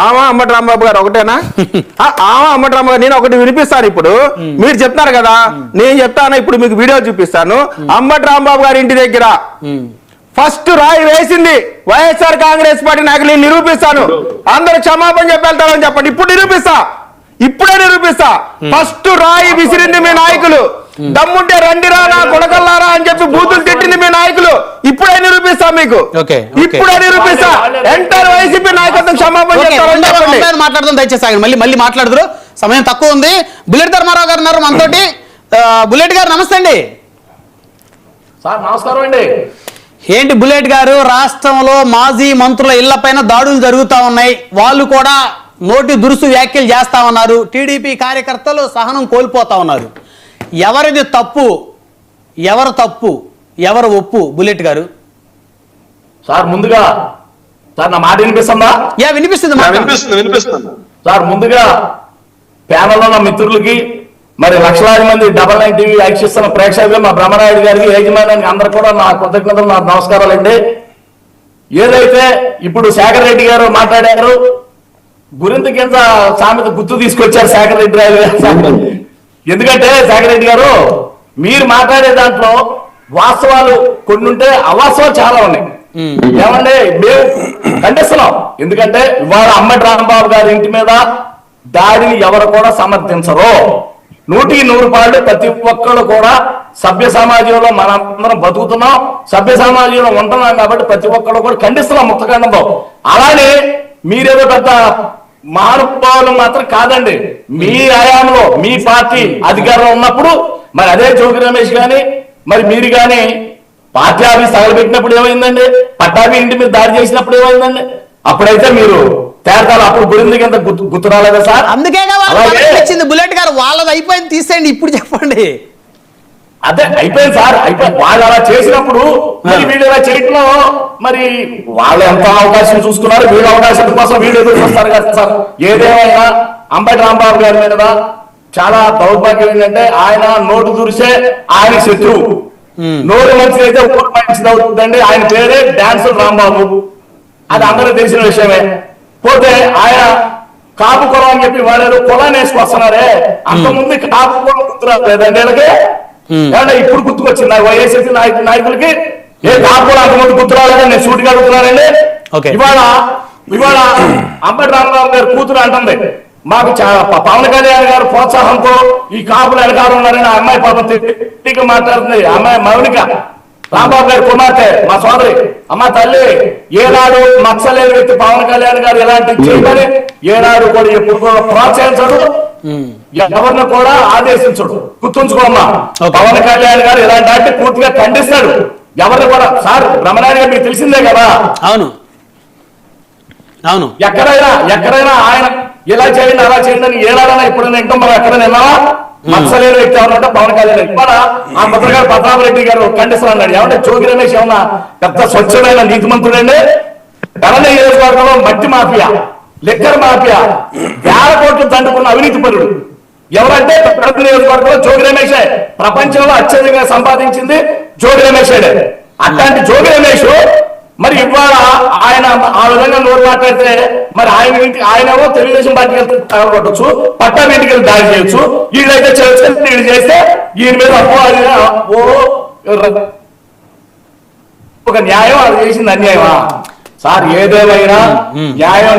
ఆమె అంబటి రాంబాబు గారు ఒకటేనా? ఆమె అంబటి రాంబాబు గారు. నేను ఒకటి వినిపిస్తాను ఇప్పుడు, మీరు చెప్తారు కదా, నేను చెప్తాను ఇప్పుడు మీకు వీడియో చూపిస్తాను. అంబటి రాంబాబు గారి ఇంటి దగ్గర ఫస్ట్ రాయి వేసింది వైఎస్ఆర్ కాంగ్రెస్ పార్టీ నాయకులు. నేను నిరూపిస్తాను, అందరూ క్షమాపణ చెప్పి వెళ్తారని చెప్పండి. ఇప్పుడే నిరూపిస్తా. ఫస్ట్ రాయి విసిరింది మీ నాయకులు. దమ్ముంటే రండిరా నా కొడకల్లారా అని చెప్పి బూతులు తిట్టింది మీ నాయకులు. ఇప్పుడే నిరూపిస్తా మీకు, ఇప్పుడే నిరూపిస్తా. ఎంటర్ వైసీపీ నాయకత్వం క్షమాపణ మాట్లాడదాం దయచేసి. మళ్ళీ మాట్లాడదురు, సమయం తక్కువ ఉంది. బుల్లెట్ ధర్మారావు గారు ఉన్నారు మనతోటి. బుల్లెట్ గారు నమస్తే అండి. సార్ నమస్కారం అండి. ఏంటి బుల్లెట్ గారు, రాష్ట్రంలో మాజీ మంత్రుల ఇళ్లపైన దాడులు జరుగుతా ఉన్నాయి, వాళ్ళు కూడా నోటి దురుసు వ్యాఖ్యలు చేస్తా ఉన్నారు, టీడీపీ కార్యకర్తలు సహనం కోల్పోతా ఉన్నారు. ఎవరిది తప్పు, ఎవరు ఒప్పు బుల్లెట్ గారు? సార్ ముందుగా సార్ నా మాట వినిపిస్తుందా? వినిపిస్తుంది. సార్ ముందుగా ప్యానల్లో నా మిత్రులకి, మరి లక్షలాది మంది 99 టీవీ వీక్షిస్తున్న ప్రేక్షకులు, మా బ్రహ్మనాయుడు గారికి, యజమానానికి అందరూ కూడా నా కృతజ్ఞతలు, నా నమస్కారాలండి. ఏదైతే ఇప్పుడు శేఖర్ రెడ్డి గారు మాట్లాడారు, గురింత కింద సామెత గుర్తు తీసుకొచ్చారు శేఖర్ రెడ్డి గారు. ఎందుకంటే శేఖర్ రెడ్డి గారు మీరు మాట్లాడే దాంట్లో వాస్తవాలు కొన్ని ఉంటే అవాస్తవాలు చాలా ఉన్నాయి. ఏమంటే మేము ఖండిస్తున్నాం. ఎందుకంటే ఇవాళ అంబటి రాంబాబు గారి ఇంటి మీద దాడిని ఎవరు కూడా సమర్థించరు. 100% ప్రతి ఒక్కళ్ళు కూడా సభ్య సమాజంలో మనందరం బతుకుతున్నాం, సభ్య సమాజంలో ఉంటున్నాం కాబట్టి ప్రతి ఒక్కళ్ళు కూడా ఖండిస్తున్నాం ముక్తఖండంతో. అలానే మీరేదో పెద్ద మహానుభావులు మాత్రం కాదండి. మీ హయాంలో మీ పార్టీ అధికారంలో ఉన్నప్పుడు మరి అదే జోగి రమేష్ గాని మరి మీరు గాని పార్టీ ఆఫీస్ తగలబెట్టినప్పుడు ఏమైందండి? పట్టాభి ఇంటి మీద దాడి చేసినప్పుడు ఏమైందండి? అప్పుడైతే మీరు తేరతాలు అప్పుడు గురించి ఎంత గుర్తు రాలేదా సార్? అందుకే బుల్లెట్ గారు వాళ్ళది అయిపోయింది, తీసేయండి ఇప్పుడు చెప్పండి. అదే అయిపోయింది సార్, అయిపోయింది. వాళ్ళు అలా చేసినప్పుడు మరి వీళ్ళు ఇలా చేయటంలో మరి వాళ్ళు ఎంత అవకాశం చూసుకున్నారు, వీళ్ళ అవకాశం కోసం వీళ్ళు ఎదురు చూస్తారు కదా సార్. ఏదేమైనా అంబటి రాంబాబు గారి మీద చాలా దౌర్భాగ్యం ఏంటంటే ఆయన నోటు దురిసే ఆయన శత్రువు, నోరు మంచిది అయితే ఊరు మంచిది అవుతుందండి. ఆయన పేరే డాన్సర్ రాంబాబు, అది అందరూ తెలిసిన విషయమే. పోతే ఆయన కాపు కులం అని చెప్పి వాళ్ళు కులాన్ని వేసుకొస్తున్నారే, అంతకుముందు కాపు కులం గుర్తురాలేదండి వీళ్ళకి. ఏమన్నా ఇప్పుడు గుర్తుకొచ్చింది వైఎస్ఆర్సీ నాయకులకి? ఏ కాపు కులం అంతకుముందు గుర్తురాలేదని నేను సూటిగా అడుగుతున్నానండి. ఇవాళ అంబటి రాంబాబు గారు కూతురు అంటుంది, మాకు పవన్ కళ్యాణ్ గారు ప్రోత్సాహంతో ఈ కాపులు వెనకాల ఉన్నారని ఆ అమ్మాయి పాపం తిరిగి మాట్లాడుతుంది. అమ్మాయి మౌనిక, రాంబాబు గారి కుమార్తె, మా సోదరి. అమ్మ తల్లి, ఏనాడు మత్సలేని వ్యక్తి పవన్ కళ్యాణ్ గారు ఎలాంటి చేయమని ఏనాడు కూడా ఎప్పుడు కూడా ప్రోత్సహించడు, ఎవరిని కూడా ఆదేశించడు. గుర్తుంచుకోమ్మా, పవన్ కళ్యాణ్ గారు ఎలాంటి అంటే పూర్తిగా ఖండిస్తాడు. ఎవరిని కూడా సార్ బ్రహ్మనాయుడు గారు మీకు తెలిసిందే కదా. అవును, ఎక్కడైనా ఆయన ఇలా చేయండి అలా చేయండి అని ఏడాదైనా ఎప్పుడైనా వింటాం మనం. ఎక్కడైనా విన్నావా? మత్సలేని వ్యక్తి ఎవరంటే పవన్ కళ్యాణ్. ఇవాళ ఆ పత్రికారు ప్రతాపరెడ్డి గారు ఖండిస్తున్నాడు. ఏమంటే జోగి రమేష్ ఏమన్నా పెద్ద స్వచ్ఛమైన నీతిమంతుడండి? ధరణ నియోజకవర్గంలో మట్టి మాఫియా, లిక్కర్ మాఫియా, 1000 కోట్లు దండుకున్న అవినీతి పరుడు ఎవరంటే ధరణ నియోజకవర్గంలో జోగి రమేషే. ప్రపంచంలో అత్యధికంగా సంపాదించింది జోగి రమేషే. అట్లాంటి జోగి రమేష్ మరి ఇవాళ ఆయన ఆ విధంగా నోరు మాట్లాడితే మరి ఆయనేమో తెలుగుదేశం పార్టీకి తగలబట్టచ్చు, పట్టాభి ఇంటికి వెళ్ళి దాడి చేయొచ్చు. వీళ్ళైతే వీళ్ళు చేస్తే ఈయన మీద ఒక న్యాయం అది చేసింది అన్యాయమా సార్? ఏదేమైనా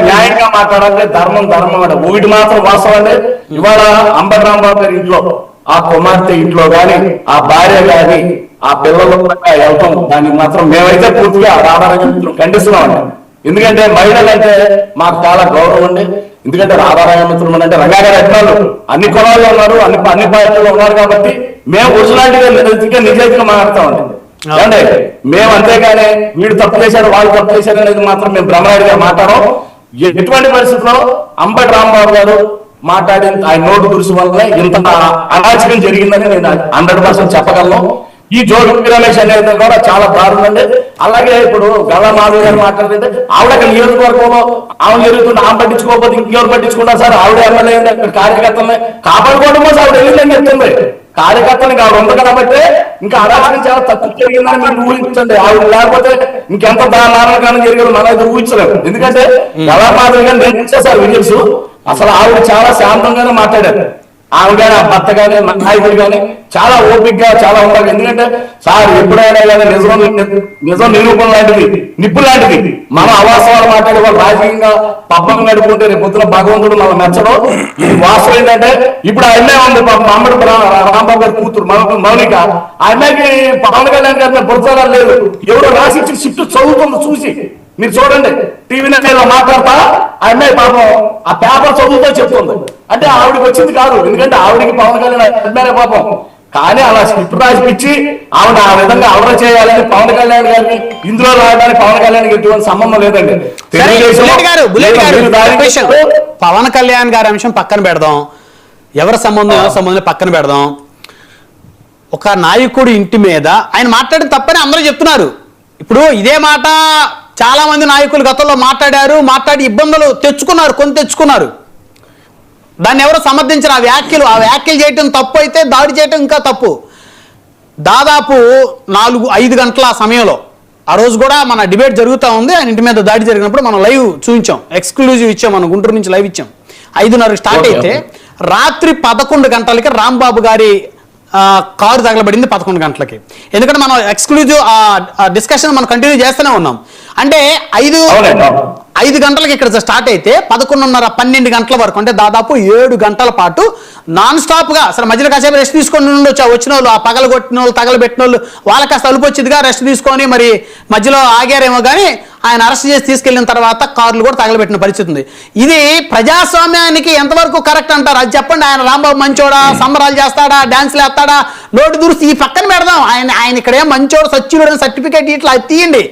న్యాయంగా మాట్లాడాలంటే ధర్మం అంటే ఒకటి మాత్రం వాస్తవం అండి. ఇవాళ అంబటి రాంబాబు గారి ఇంట్లో ఆ కుమార్తె ఇంట్లో గాని ఆ భార్య గాని ఆ పిల్లలు వెళ్తాం, దానికి మాత్రం మేమైతే పూర్తిగా రాధారాజమిత్రులు ఖండిస్తున్నామండి. ఎందుకంటే మహిళలు అంటే మాకు చాలా గౌరవం అండి. ఎందుకంటే రాధారాజమిత్రులు అంటే రంగాగారి అభిమానులు అన్ని కులాల్లో ఉన్నారు, అన్ని పార్టీల్లో ఉన్నారు కాబట్టి మేము ఒరిజినాలిటీగా నిజాయితీగా మాట్లాడతామండి. అంటే మేము అంతేగాని వీడు తప్పు చేశారు వాళ్ళు తప్పు చేశారు అనేది మాత్రం మేము బ్రహ్మనాయుడు గారు మాట్లాడడం. ఎటువంటి పరిస్థితుల్లో అంబటి రాంబాబు గారు మాట్లాడిన ఆయన నోటు దురుసు వల్లనే ఇంత అరాచకం జరిగిందని నేను 100% చెప్పగలను. ఈ జోగి రమేష్ అనేది కూడా చాలా దారుణండి. అలాగే ఇప్పుడు గల్లా మాధవ్ గారు మాట్లాడుతుంటే ఆవిడ నియోజకవర్గంలో ఆమె జరుగుతుంటే ఆమె పట్టించుకోకపోతే ఇంకెవరు పట్టించుకుంటారు సార్? ఆవిడ ఎమ్మెల్యే అక్కడ కార్యకర్తలని కాపాడుకోవడం కోసం ఆవిడ వెళ్ళిందని చెప్తుంది. కార్యకర్తలకు ఆవిడ ఉంది కాబట్టి ఇంకా అరాచకం చాలా తక్కువ జరిగిందని మీరు ఊహించండి. ఆవిడ లేకపోతే ఇంకెంత నారాయణకాలం జరిగిందో మనం అయితే ఊహించలేము. ఎందుకంటే గల్లా మాధవ్ గారు నేను ఇచ్చేసారు విజిల్స్. అసలు ఆవిడ చాలా శాంతంగానే మాట్లాడారు. ఆమె కానీ ఆ భర్త కానీ నాయకుడు కానీ చాలా ఓపిక గా చాలా ఉండాలి. ఎందుకంటే సార్ ఎప్పుడైనా కానీ నిజం నిరూపణ లాంటిది, నిప్పు లాంటిది. మనం అవాస్తవాలు మాట్లాడే వాళ్ళు రాజకీయంగా పబ్బం గడుపుకుంటే రేపు పొద్దున భగవంతుడు మనం మెచ్చడం. ఇది వాస్తవం ఏంటంటే ఇప్పుడు ఆ అమ్మాయి ఉంది అంబటి రాంబాబు గారి కూతురు మౌనిక. ఆ అమ్మాయికి పవన్ కళ్యాణ్ గారి పురస్కారాలు లేదు. ఎవరో రాసి షిఫ్ట్ చదువుతుంది చూసి మీరు చూడండి. టీవీ నైన్లో మాట్లాడతా ఆ అమ్మాయి పాపం ఆ పేపర్ చదువుతో చెప్తుంది. అంటే ఆవిడకి వచ్చింది కాదు, ఎందుకంటే ఆవిడకి పవన్ కళ్యాణ్ అమ్మాయి పాపం. కానీ అలా స్క్రిప్ట్ రాసిపించి ఆవిడ ఆ విధంగా ఆవిడ చేయాలని పవన్ కళ్యాణ్ గారిని ఇందులో రావడానికి పవన్ కళ్యాణ్ ఎటువంటి సంబంధం లేదండి. పవన్ కళ్యాణ్ గారి అంశం పక్కన పెడదాం, ఎవరి సంబంధం పక్కన పెడదాం. ఒక నాయకుడు ఇంటి మీద ఆయన మాట్లాడిన తప్పని అందరూ చెప్తున్నారు. ఇప్పుడు ఇదే మాట చాలా మంది నాయకులు గతంలో మాట్లాడి ఇబ్బందులు తెచ్చుకున్నారు. దాన్ని ఎవరు సమర్థించారు? ఆ వ్యాఖ్యలు చేయటం తప్పు అయితే దాడి చేయటం ఇంకా తప్పు. దాదాపు 4-5 గంటల సమయంలో ఆ రోజు కూడా మన డిబేట్ జరుగుతూ ఉంది. ఆయన ఇంటి మీద దాడి జరిగినప్పుడు మనం లైవ్ చూపించాం, ఎక్స్క్లూజివ్ ఇచ్చాం, మనం గుంటూరు నుంచి లైవ్ ఇచ్చాం. 5:30 స్టార్ట్ అయితే రాత్రి 11 గంటలకి రాంబాబు గారి కారు తగలబడింది 11 గంటలకి. ఎందుకంటే మనం ఎక్స్క్లూజివ్ డిస్కషన్ మనం కంటిన్యూ చేస్తూనే ఉన్నాం. అంటే 5 గంటలకి ఇక్కడ స్టార్ట్ అయితే 11:30-12 గంటల వరకు, అంటే దాదాపు 7 గంటల పాటు నాన్ స్టాప్ గా. అసలు మధ్యలో కాసేపు రెస్ట్ తీసుకొని ఉండొచ్చు. వచ్చిన వాళ్ళు, ఆ పగలగొట్టిన వాళ్ళు, తగలబెట్టిన వాళ్ళు, వాళ్ళకి కాస్త అలుపు వచ్చిందిగా రెస్ట్ తీసుకొని మరి మధ్యలో ఆగారేమో. కానీ ఆయన అరెస్ట్ చేసి తీసుకెళ్లిన తర్వాత కార్లు కూడా తగలబెట్టిన పరిస్థితి ఉంది. ఇది ప్రజాస్వామ్యానికి ఎంతవరకు కరెక్ట్ అంటారు? అది చెప్పండి. ఆయన రాంబాబు మంచోడా, సంబరాలు చేస్తాడా, డాన్స్లు వేస్తాడా, నోటు దురుస్తు ఈ పక్కన పెడదాం. ఆయన ఇక్కడే మంచోడు సచ్చిడు సర్టిఫికేట్ ఇట్లా తీయండి.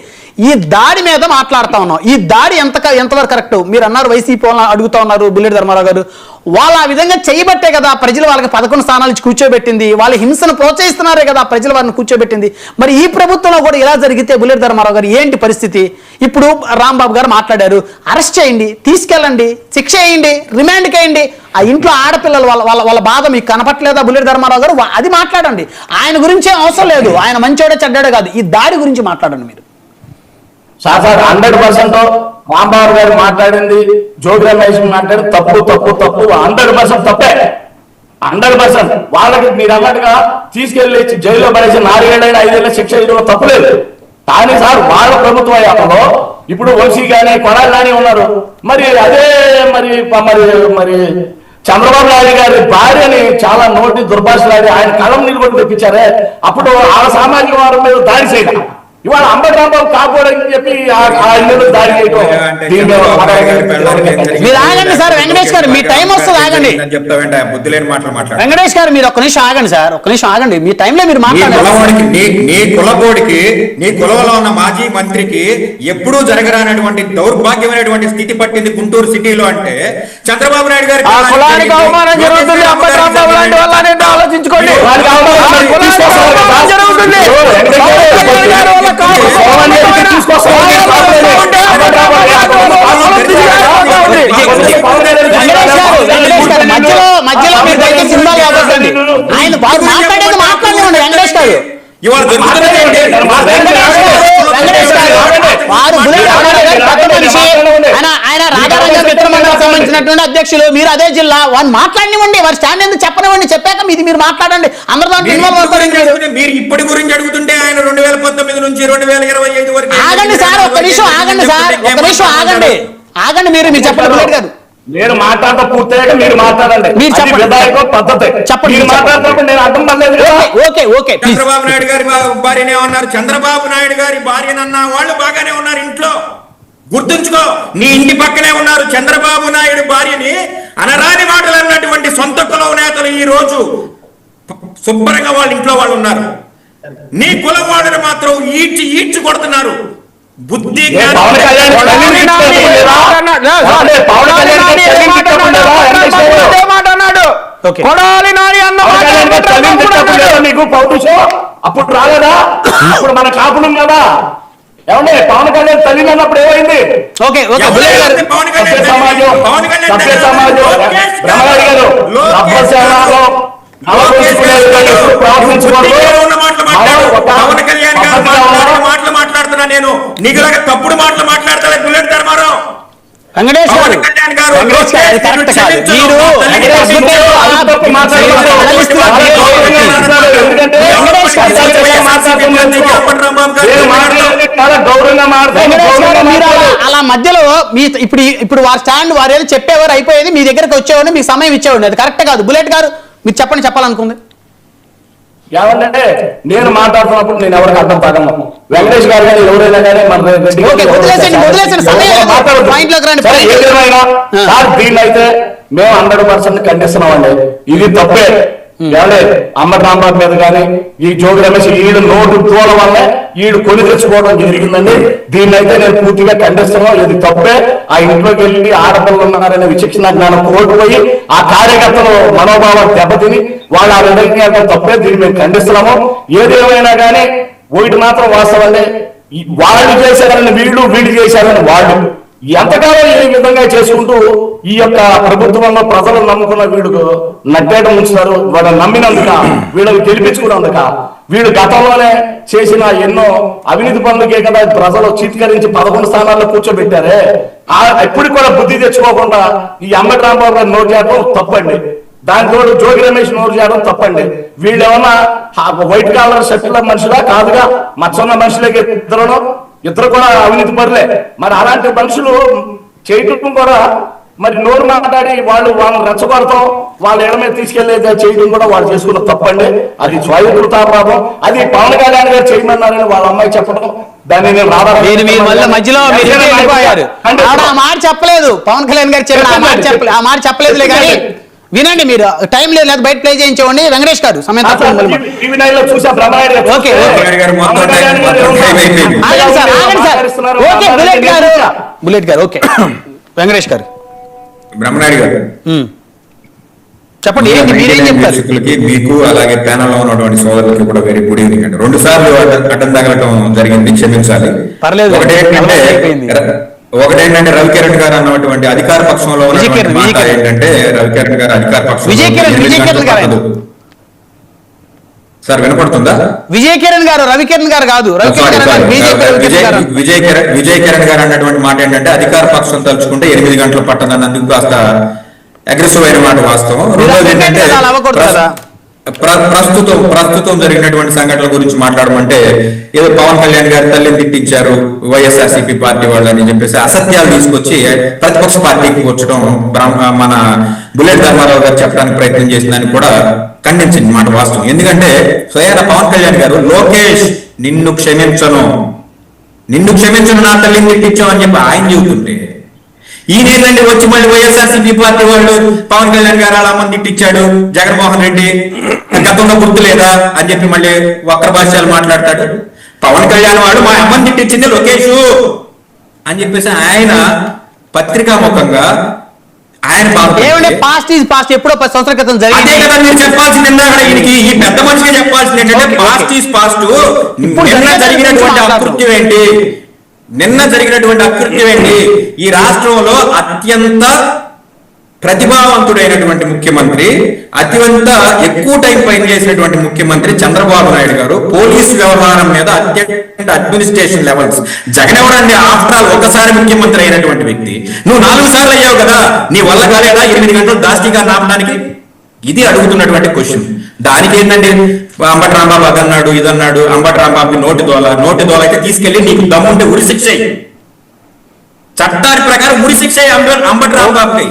ఈ దాడి మీద మాట్లాడుతా ఉన్నాం. ఈ దాడి ఎంతవరకు కరెక్ట్? మీరు అన్నారు వైసీపీ వాళ్ళని అడుగుతా ఉన్నారు బుల్లెట్ ధర్మారావు గారు. వాళ్ళు ఆ విధంగా చేయబట్టే కదా ప్రజలు వాళ్ళకి 11 స్థానాలు ఇచ్చి కూర్చోబెట్టింది. వాళ్ళ హింసను ప్రోత్సహిస్తున్నారే కదా ప్రజలు వారిని కూర్చోబెట్టింది. మరి ఈ ప్రభుత్వంలో కూడా ఇలా జరిగితే బుల్లెట్ ధర్మారావు గారు ఏంటి పరిస్థితి? ఇప్పుడు రాంబాబు గారు మాట్లాడారు, అరెస్ట్ చేయండి, తీసుకెళ్ళండి, శిక్ష వేయండి, రిమాండ్కి వేయండి. ఆ ఇంట్లో ఆడపిల్లలు వాళ్ళ బాధ మీకు కనపట్లేదా బుల్లెట్ ధర్మారావు గారు? అది మాట్లాడండి. ఆయన గురించే అవసరం లేదు, ఆయన మంచోడే చెడ్డాడే కాదు, ఈ దాడి గురించి మాట్లాడండి మీరు. సార్ 100% రాంబాబు గారు మాట్లాడింది, జోగి రమేష్ మాట్లాడి తప్పు 100% తప్పే. 100% వాళ్ళకి మీరు అన్నట్టుగా తీసుకెళ్లి జైల్లో పడేసి 4 ఏళ్ళైనా 5 ఏళ్ళ శిక్ష ఇవ్వడం తప్పులేదు. కానీ సార్ వాళ్ళ ప్రభుత్వ హయాంలో ఇప్పుడు వంశీ కానీ కొడాలి కానీ ఉన్నారు. మరి అదే మరి చంద్రబాబు నాయుడు గారి భార్యని చాలా నోటి దుర్భాషలాడి ఆయన కలం నిలబడి తెప్పించారే, అప్పుడు ఆ సామాజిక వర్గం మీద దాడి చేయడం. ఇవాళ అంబటి రాంబాబు కాకూడదని చెప్పి దాడి చేయడం. మీరు ఆగండి సార్, వెంకటేష్ గారు మీ టైం వస్తుంది, ఆగండి. వెంకటేష్ గారు మీరు ఒక్క నిమిషం ఆగండి సార్, ఒక్క నిమిషం ఆగండి. మీ టైంలో మీరు మాట్లాడండి. నీ కులపోడికి, నీ కులంలో ఉన్న మాజీ మంత్రికి ఎప్పుడూ జరగరానటువంటి దౌర్భాగ్యమైనటువంటి స్థితి పట్టింది గుంటూరు సిటీలో. అంటే చంద్రబాబు నాయుడు గారి కులానికి అవమానం జరుగుతుంది, అంబటి రాంబాబు లాంటి వాళ్ళని ఆలోచించుకోండి. మధ్యలో మీరు దయచేసి సినిమాలు అవ్వకండి. ఆయన మాట్లాడేది మాట్లాడలేమండి వెంకటేష్ గారు. ఇవాళ ఆయన రాజారాజా మిత్రమండలికి సంబంధించినటువంటి అధ్యక్షులు, మీరు అదే జిల్లా. వారు మాట్లాడినివ్వండి, వారి స్టాండ్ ఎందుకు చెప్పనివ్వండి. చెప్పాక మీరు మాట్లాడండి. అందరూ దాంట్లో ఇన్వాల్వ్ అవుతారు. మీరు ఇప్పటి గురించి అడుగుతుంటే ఆయన 2019 నుంచి 2025 వరకు ఆగండి సార్, ఒక్క నిమిషం ఆగండి సార్, ఒక్క నిమిషం ఆగండి. మీరు చెప్పండి బుల్లెట్ గారు. నేను మాట్లాడతా పూర్తయ్యాక మీరు మాట్లాడండి. మీరు చెప్పండి, మాట్లాడుతున్నప్పుడు నేను అర్థం పడలేదు. ఓకే. చంద్రబాబు నాయుడు గారి భార్యనే ఉన్నారు, చంద్రబాబు నాయుడు గారి భార్యనన్న వాళ్ళు బాగానే ఉన్నారు ఇంట్లో. గుర్తుంచుకో, నీ ఇంటి పక్కనే ఉన్నారు. చంద్రబాబు నాయుడు భార్యని అనరాని మాటలు అన్నటువంటి సొంత కుల నేతలు ఈ రోజు శుభ్రంగా వాళ్ళ ఇంట్లో వాళ్ళు ఉన్నారు. నీ కులం వాళ్ళని మాత్రం ఈడ్చి కొడుతున్నారు. బుద్ధి పవన్ కళ్యాణ్ నీకు పౌరుషం అప్పుడు రాలేదా? అప్పుడు మన కాపులం కదా. ఏమంటే పవన్ కళ్యాణ్ తల్లి అన్నప్పుడు ఏమైంది? ఓకే సమాజం బ్రహ్మగారి గారు పవన్ కళ్యాణ్ గారు మాటలు మాట్లాడుతున్నా నేను, నీకులాగా తప్పుడు మాటలు మాట్లాడతా బుల్లెట్ ధర్మారావు. వెంకటేష్ గారు అలా మధ్యలో మీ ఇప్పుడు వారి స్టాండ్ వారు ఏదో చెప్పేవారు అయిపోయేది, మీ దగ్గరకు వచ్చేవాడు, మీకు సమయం ఇచ్చేవాడు. అది కరెక్ట్ కాదు. బుల్లెట్ గారు మీరు చెప్పాలనుకుంది ఏమంటే నేను మాట్లాడుతున్నప్పుడు నేను ఎవరికి అర్థం తాగను. వెంకటేష్ గారు కానీ ఎవరైనా కానీ దీన్నైతే మేము 100% ఖండిస్తున్నామండి. ఇది తప్పే. అంబటి రాంబాబు మీద కానీ ఈ జోగి రమేష్ ఈడు నోటు తోల వల్లే ఈడు కొని తెచ్చుకోవడం జరిగిందండి. దీన్నైతే నేను పూర్తిగా ఖండిస్తున్నాను. ఇది తప్పే. ఆ ఇంట్లోకి వెళ్ళి ఆడపిల్లలు ఉన్నారనే విచక్షణ జ్ఞానం కోల్పోయి ఆ కార్యకర్తలు మనోభావం దెబ్బతిని వాళ్ళు ఆ విధంగా తప్పే. దీన్ని మేము ఖండిస్తున్నాము. ఏదేమైనా కానీ ఒకటి మాత్రం వాస్తవండి, వాళ్ళు చేశారని వీళ్ళు చేశారని వాళ్ళు ఎంతకాలం ఈ విధంగా చేసుకుంటూ ఈ యొక్క ప్రభుత్వంలో ప్రజలు నమ్ముకున్న వీళ్ళకు నట్టేయడం ఉంచుతారు. వాళ్ళని నమ్మినందుక, వీళ్ళని గెలిపించుకున్నందుక, వీళ్ళు గతంలోనే చేసిన ఎన్నో అవినీతి పనులకే కదా ప్రజలు చీత్కరించి 11 స్థానాల్లో కూర్చోబెట్టారే. ఎప్పుడు కూడా బుద్ధి తెచ్చుకోకుండా ఈ అంబటి రాంబాబు గారు నోటు చేయడం తప్పండి. దాంతో జోగి రమేష్ నోటు చేయడం తప్పండి. వీళ్ళు ఏమన్నా వైట్ కాలర్ షర్ట్ల మనుషులా? కాదుగా, మచ్చన్న మనుషులకి ఇద్దరు కూడా అవినీతి పరులే. మరి అలాంటి మనుషులు చేయటం కూడా మరి నోరు మాట్లాడి వాళ్ళని రెచ్చగొడతాం, వాళ్ళ ఎడ మీద తీసుకెళ్లే చేయడం కూడా వాళ్ళు చేసుకున్న తప్పండి. అది స్వయంకృతాపరాధం. అది పవన్ కళ్యాణ్ గారు చేయమన్నారని వాళ్ళ అమ్మాయి చెప్పడం, దాన్ని నేను మధ్యలో ఆ మాట చెప్పలేదు. పవన్ కళ్యాణ్ గారు ఆ మాట చెప్పలేదులే. కానీ వినండి, మీరు టైం లేదు, బయట ప్లే చేయించండి. వెంకటేష్ గారు సమయం బుల్లెట్ గారు ఓకే. వెంకటేష్ గారు బ్రహ్మనాయుడు గారు చెప్పండి, మీరేం చెప్తారు? మీకు అలాగే ప్యానల్ లో ఉన్నటువంటి సోదరులకి కూడా వెరీ గుడ్ ఈవినింగ్ అండి. 2 సార్లు అడ్డం తగలటం జరిగింది, క్షమించాలి. పర్లేదు. ఒకటేంటంటే రవికిరణ్ గారు అన్నటువంటి అధికార పక్షంలో ఏంటంటే రవికిరణ్ గారు అధికార పక్షం సార్ వినపడుతుందా? విజయ్ కిరణ్ గారు, రవికిరణ్ గారు కాదు. విజయ్ కిరణ్ గారు అన్నటువంటి మాట ఏంటంటే అధికార పక్షం తలుచుకుంటే 8 గంటలు పట్టదన్నందుకు కాస్త అగ్రెసివ్ అయిన మాట వాస్తవం. రెండోది ఏంటంటే ప్రస్తుతం జరిగినటువంటి సంఘటనల గురించి మాట్లాడమంటే ఏదో పవన్ కళ్యాణ్ గారి తల్లిని తిట్టించారు వైఎస్ఆర్సీపీ పార్టీ వాళ్ళని చెప్పేసి అసత్యాలు తీసుకొచ్చి ప్రతిపక్ష పార్టీకి వచ్చడం మన బుల్లెట్ ధర్మారావు గారు చెప్పడానికి ప్రయత్నం చేసిందని కూడా ఖండించింది మాట వాస్తవం. ఎందుకంటే స్వయాన పవన్ కళ్యాణ్ గారు లోకేష్ నిన్ను క్షమించను నా తల్లిని తిట్టించావు అని చెప్పి ఆయన చెబుతుంటే ఈయనేంటంటే వచ్చి మళ్ళీ వైఎస్ఆర్సీపీ పార్టీ వాళ్ళు పవన్ కళ్యాణ్ గారు అలా మంది తిట్టించాడు, జగన్మోహన్ రెడ్డి గతంలో గుర్తు లేదా అని చెప్పి మళ్ళీ వక్ర భాష్యాలు మాట్లాడతాడు. పవన్ కళ్యాణ్ వాడు మా అమ్మని తిట్టించింది లోకేష్ అని చెప్పేసి ఆయన పత్రికా ముఖంగా ఆయన పాస్ట్ ఈజ్ పాస్ట్ ఎప్పుడో 10 సంవత్సరాల క్రితం జరిగింది. అదే కదా మీరు చెప్పాల్సింది. ఈయనకి ఈ పెద్ద మనిషిగా చెప్పాల్సింది ఏంటంటే పాస్ట్ ఈజ్ పాస్ట్. నిన్న జరిగినటువంటి అకృత్యం ఏంటి, ఈ రాష్ట్రంలో అత్యంత ప్రతిభావంతుడైనటువంటి ముఖ్యమంత్రి, అత్యంత ఎక్కువ టైం పనిచేసినటువంటి ముఖ్యమంత్రి చంద్రబాబు నాయుడు గారు పోలీసు వ్యవహారం మీద అత్యంత అడ్మినిస్ట్రేషన్ లెవెల్స్. జగన్ ఎవరండి? ఆఫ్టర్ ఆల్ ఒకసారి ముఖ్యమంత్రి అయినటువంటి వ్యక్తి. నువ్వు 4 సార్లు అయ్యావు కదా, నీ వల్ల కాలేదా 8 గంటలు దాష్టిగా నాపడానికి? ఇది అడుగుతున్నటువంటి క్వశ్చన్. దానికి ఏంటంటే అంబటి రాంబాబు అదన్నాడు ఇదన్నాడు. అంబటి రాంబాబుకి నోటి దోల అయితే తీసుకెళ్లి నీకు దమ్ముంటే ఉరి శిక్ష అయ్యి, చట్టాల ప్రకారం ఉరి శిక్ష అంబటి రాంబాబుకి.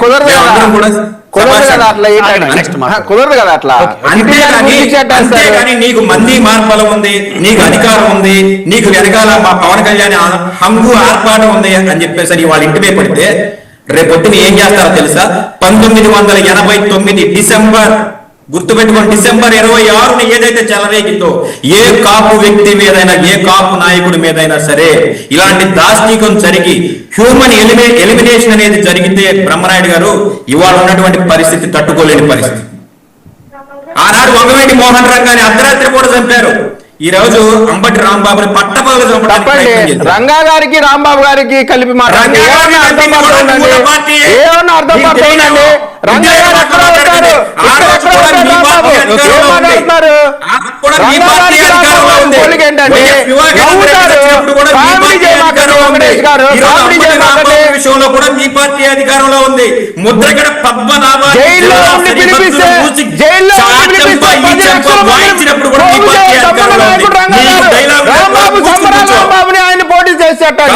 అంతేగాని నీకు మంది మార్బలం ఉంది, నీకు అధికారం ఉంది, నీకు వెనకాల మా పవన్ కళ్యాణ్ హంగు ఆర్పాటం ఉంది అని చెప్పేసి వాళ్ళ ఇంటి మీద పడితే రేపొద్దున ఏం చేస్తారో తెలుసా? 1989 డిసెంబర్ గుర్తుపెట్టుకోండి, డిసెంబర్ 26న ఏదైతే చెలరేగిందో ఏ కాపు వ్యక్తి మీదైనా, ఏ కాపు నాయకుడి మీదైనా సరే ఇలాంటి దాష్టీకం జరిగి హ్యూమన్ ఎలిమినేషన్ అనేది జరిగితే బ్రహ్మనాయుడు గారు ఇవాళ ఉన్నటువంటి పరిస్థితి తట్టుకోలేని పరిస్థితి. ఆనాడు వంగవీటి మోహన్ రంగాన్ని అర్ధరాత్రి కూడా చంపారు. ఈ రోజు అంబటి రాంబాబుని పట్టపగలు చంపడానికి రంగా గారికి రాంబాబు గారికి కలిపి విషయంలో కూడా మీ పార్టీ అధికారంలో ఉంది. ముద్రగడ పద్మనాభాన్ని వాయించినప్పుడు కూడా మీ పార్టీ అధికారంలో ఉంది. ఆయన పోటీ చేసేటండి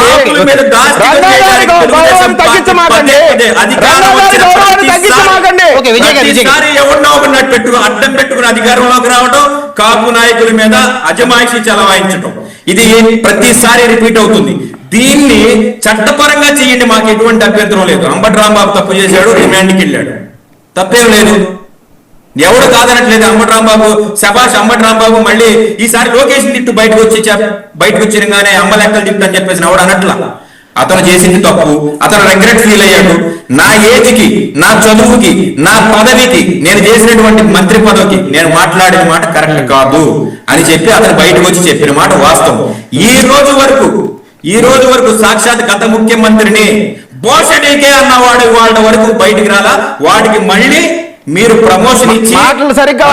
అడ్డం పెట్టుకుని అధికారంలోకి రావడం, కాపు నాయకుల మీద అజమాయిషీ చలవాయించడం, ఇది ప్రతిసారి రిపీట్ అవుతుంది. దీన్ని చట్టపరంగా చేయండి, మాకు ఎటువంటి అభ్యంతరం లేదు. అంబటి రాంబాబు తప్పు చేశాడు, రిమాండ్కి వెళ్ళాడు, తప్పేం లేదు, ఎవడు కాదనట్లేదు. అంబటి రాంబాబు శభాష్, అంబటి రాంబాబు మళ్ళీ ఈసారి లోకేష్ తిట్టు బయటకు వచ్చినగానే అమ్మ లెక్కలు తిట్టు అని చెప్పేసి ఎవడు అనట్లా. అతను చేసింది తప్పు, అతను రిగ్రెట్ ఫీల్ అయ్యాడు. నా ఏజ్కి, నా చదువుకి, నా పదవికి, నేను చేసినటువంటి మంత్రి పదవికి నేను మాట్లాడిన మాట కరెక్ట్ కాదు అని చెప్పి అతను బయటకు వచ్చి చెప్పిన మాట వాస్తవం. ఈ రోజు వరకు సాక్షాత్ గత ముఖ్యమంత్రిని బోషడీకే అన్నవాడు వాళ్ళ వరకు బయటికి రాలా. వాడికి మళ్ళీ మీరు ప్రమోషన్ ఇచ్చి మాటలు సరిగ్గా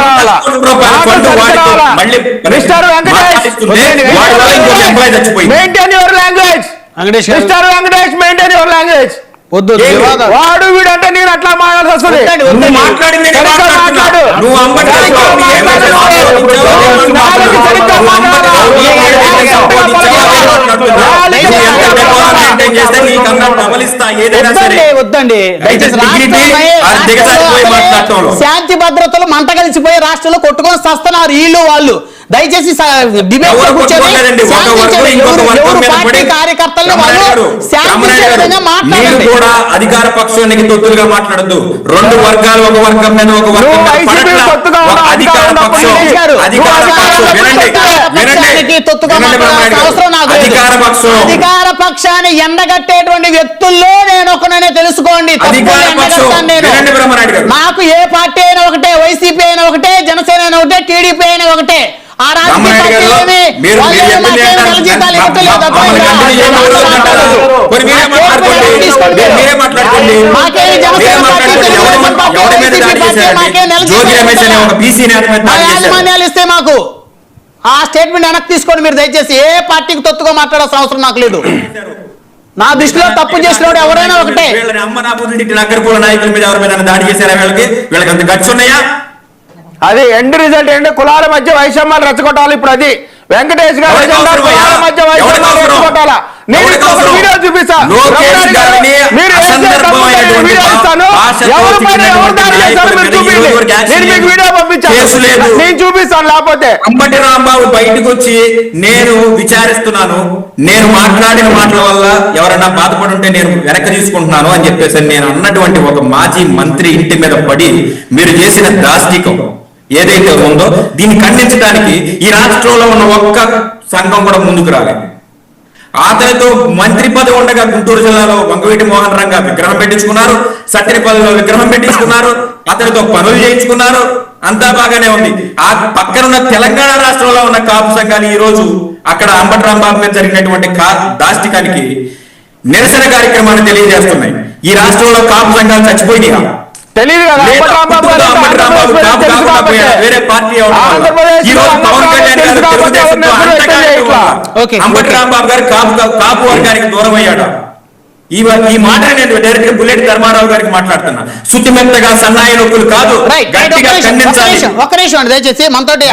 వాడు వీడంటే నేను అట్లా మాట్లాడాల్సి వస్తుంది. వద్దండి, శాంతి భద్రతలు మంట కలిసిపోయి రాష్ట్రంలో కొట్టుకొని వస్తున్నారు వీళ్ళు వాళ్ళు. దయచేసి డిబేట్ కార్యకర్తలను కూడా అధికార పక్షానికి తొత్తులుగా మాట్లాడద్దు. రెండు వర్గాలు, ఒక వర్గం మీద ఒక వర్గం అధికార పక్షాన్ని ఎండగట్టేటువంటి వ్యక్తుల్లో నేను ఒకనే తెలుసుకోండి. నాకు ఏ పార్టీ అయినా ఒకటే, వైసీపీ అయినా ఒకటే, జనసేన అయినా ఒకటే, టీడీపీ అయినా ఒకటే. ఆ ఇస్తే మాకు ఆ స్టేట్మెంట్ వెనక్కి తీసుకోండి మీరు దయచేసి. ఏ పార్టీకి తొత్తుగా మాట్లాడాల్సిన అవసరం నాకు లేదు. నా దృష్టిలో తప్పు చేసినోడు ఎవరైనా ఒకటే. అమ్మ నా బుద్ధి నగరపూల నాయకుల మీద ఎవరి మీద దాడి చేశారా? వీళ్ళకి అంత గట్స్ ఉన్నాయా? అది ఎండ్ రిజల్ట్ ఏంటంటే కులాల మధ్య వైషమ్యాలు రెచ్చగొట్టాలి. ఇప్పుడు అది వెంకటేష్ గారు కులాల మధ్య వైషమ్యాలు రెచ్చగొట్టాలా. నేను వీడియో చూపిస్తాను, వీడియో పంపించాను, నేను చూపిస్తాను. లేకపోతే అంబటి రాంబాబు బయటకు వచ్చి నేను విచారిస్తున్నాను, నేను మాట్లాడిన మాటల వల్ల ఎవరైనా బాధపడి ఉంటే నేను వెనక్కి తీసుకుంటున్నాను అని చెప్పేసి నేను అన్నటువంటి ఒక మాజీ మంత్రి ఇంటి మీద పడి మీరు చేసిన దాష్టికం ఏదైతే ఉందో దీన్ని ఖండించడానికి ఈ రాష్ట్రంలో ఉన్న ఒక్క సంఘం కూడా ముందుకు రాలేదు. అతనితో మంత్రి పదవి ఉండగా గుంటూరు జిల్లాలో వంగవీటి మోహన్ రంగా విగ్రహం పెట్టించుకున్నారు, సత్యనపల్లిలో విగ్రహం పెట్టించుకున్నారు, అతనితో పనులు చేయించుకున్నారు, అంతా బాగానే ఉంది. ఆ పక్కనున్న తెలంగాణ రాష్ట్రంలో ఉన్న కాపు సంఘాలు ఈ రోజు అక్కడ అంబటి రాంబాబు మీద జరిగినటువంటి దాష్టికానికి నిరసన కార్యక్రమాన్ని తెలియజేస్తున్నాయి. ఈ రాష్ట్రంలో కాపు సంఘాలు చచ్చిపోయినాయి. తెలియదు కదా, వేరే పార్టీ అంబటి రాంబాబు గారు కాపు వర్గానికి దూరం అయ్యాడు. ఈ మాట నేను డైరెక్ట్ బుల్లెట్ ధర్మారావు గారికి మాట్లాడుతున్నా. శుతిమెత్తగా సన్నాయి నొప్పులు కాదు, గట్టిగా ఖండించాలి. ఒక్క నిమిషం దయచేసి మనతోటి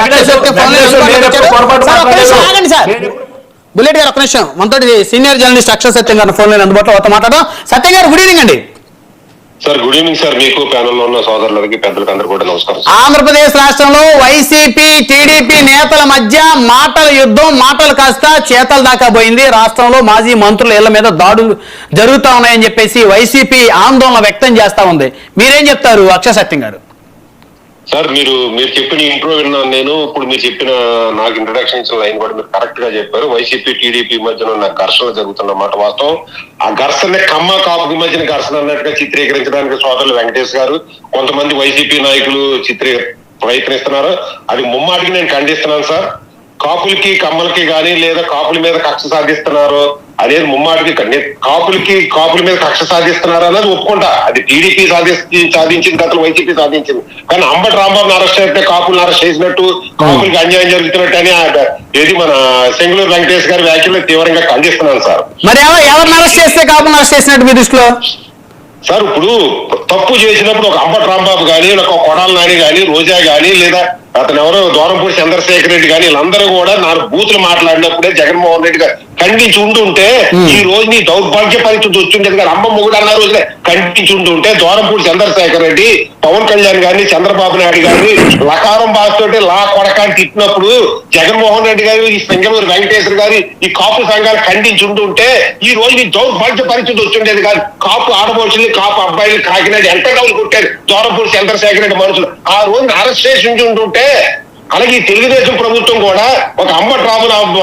బుల్లెట్ గారు ఒక్క నిమిషం మనతోటి సీనియర్ జర్నలిస్ట్ అక్షర సత్యం గారు ఫోన్ లైన్ అందుబాటులో మాట్లాడడం. సత్యం గారు గుడ్ ఈవినింగ్ అండి. సార్ గుడ్ ఈవినింగ్ సార్, మీకు ప్యానెల్లో ఉన్న సోదరులకి పెద్దలకి అందరూ కూడా నమస్కారం. ఆంధ్రప్రదేశ్ రాష్ట్రంలో వైసీపీ టీడీపీ నేతల మధ్య మాటల యుద్ధం, మాటలు కాస్త చేతల దాకా పోయింది. రాష్ట్రంలో మాజీ మంత్రుల ఇళ్ల మీద దాడులు జరుగుతా ఉన్నాయని చెప్పేసి వైసీపీ ఆందోళన వ్యక్తం చేస్తా ఉంది. మీరేం చెప్తారు అక్షర సత్యం గారు? సార్ మీరు చెప్పిన ఇంట్రో విన్నాను నేను. ఇప్పుడు మీరు చెప్పిన నాకు ఇంట్రొడక్షన్ ఇచ్చిన లైన్ కూడా మీరు కరెక్ట్ గా చెప్పారు. వైసీపీ టీడీపీ మధ్యన ఉన్న ఘర్షణ జరుగుతున్నమాట వాస్తవం. ఆ ఘర్షణ కమ్మ కాపుకి మధ్యన ఘర్షణ అన్నట్టుగా చిత్రీకరించడానికి సోదరులు వెంకటేష్ గారు కొంతమంది వైసీపీ నాయకులు ప్రయత్నిస్తున్నారు. అది ముమ్మాటికి నేను ఖండిస్తున్నాను సార్. కాపులకి కమ్మలకి గాని లేదా కాపుల మీద కక్ష సాధిస్తున్నారు అనేది ముమ్మాటికి కాపుల మీద కక్ష సాధిస్తున్నారు అన్నది ఒప్పుకుంటా. అది టీడీపీ సాధించింది, గతంలో వైసీపీ సాధించింది. కానీ అంబటి రాంబాబుని అరెస్ట్ అయితే కాపులను అరెస్ట్ చేసినట్టు, కాపులకి అన్యాయం జరుగుతున్నట్టు అని ఏది మన సెంగులూరు వెంకటేష్ గారి వ్యాఖ్యలు తీవ్రంగా ఖండిస్తున్నాను సార్. మరి ఎవరిని అరెస్ట్ చేస్తే కాపులను అరెస్ట్ చేసినట్టు మీ దృష్టిలో? సార్ ఇప్పుడు తప్పు చేసినప్పుడు ఒక అంబటి రాంబాబు గాని, ఒక కొడాల నాని గాని, రోజా గాని, లేదా అతను ఎవరో దూరంపూడి చంద్రశేఖర్ రెడ్డి గాని, వీళ్ళందరూ కూడా 4 బూతులు మాట్లాడినప్పుడే జగన్మోహన్ రెడ్డి గారు ఖండించి ఉంటుంటే ఈ రోజు నీ దౌర్భాగ్య పరిస్థితి వచ్చిండేది కదా. అమ్మ మొగుడు అన్న రోజునే ఖండించి ఉంటుంటే దూరంపూడి చంద్రశేఖర్ రెడ్డి, పవన్ కళ్యాణ్ గారిని, చంద్రబాబు నాయుడు గారిని లకారం బాస్తోటి లా కొడకాన్ని తిట్టినప్పుడు జగన్మోహన్ రెడ్డి గారు, ఈ సింగమూరు వెంకటేశ్వర గారి ఈ కాపు సంఘాలు ఖండించి ఉంటుంటే ఈ రోజు నీ దౌర్భాగ్య పరిస్థితి వచ్చిండేది కాదు. కాపు ఆడబోచుల్ని, కాపు అబ్బాయిలు కాకినాడ ఎంత డౌన్ కొట్టారు దూరంపూడి చంద్రశేఖర్ రెడ్డి మనుషులు. ఆ రోజు అరెస్ట్ చేసి ఉంటుంటే అలాగే తెలుగుదేశం ప్రభుత్వం కూడా ఒక అంబటి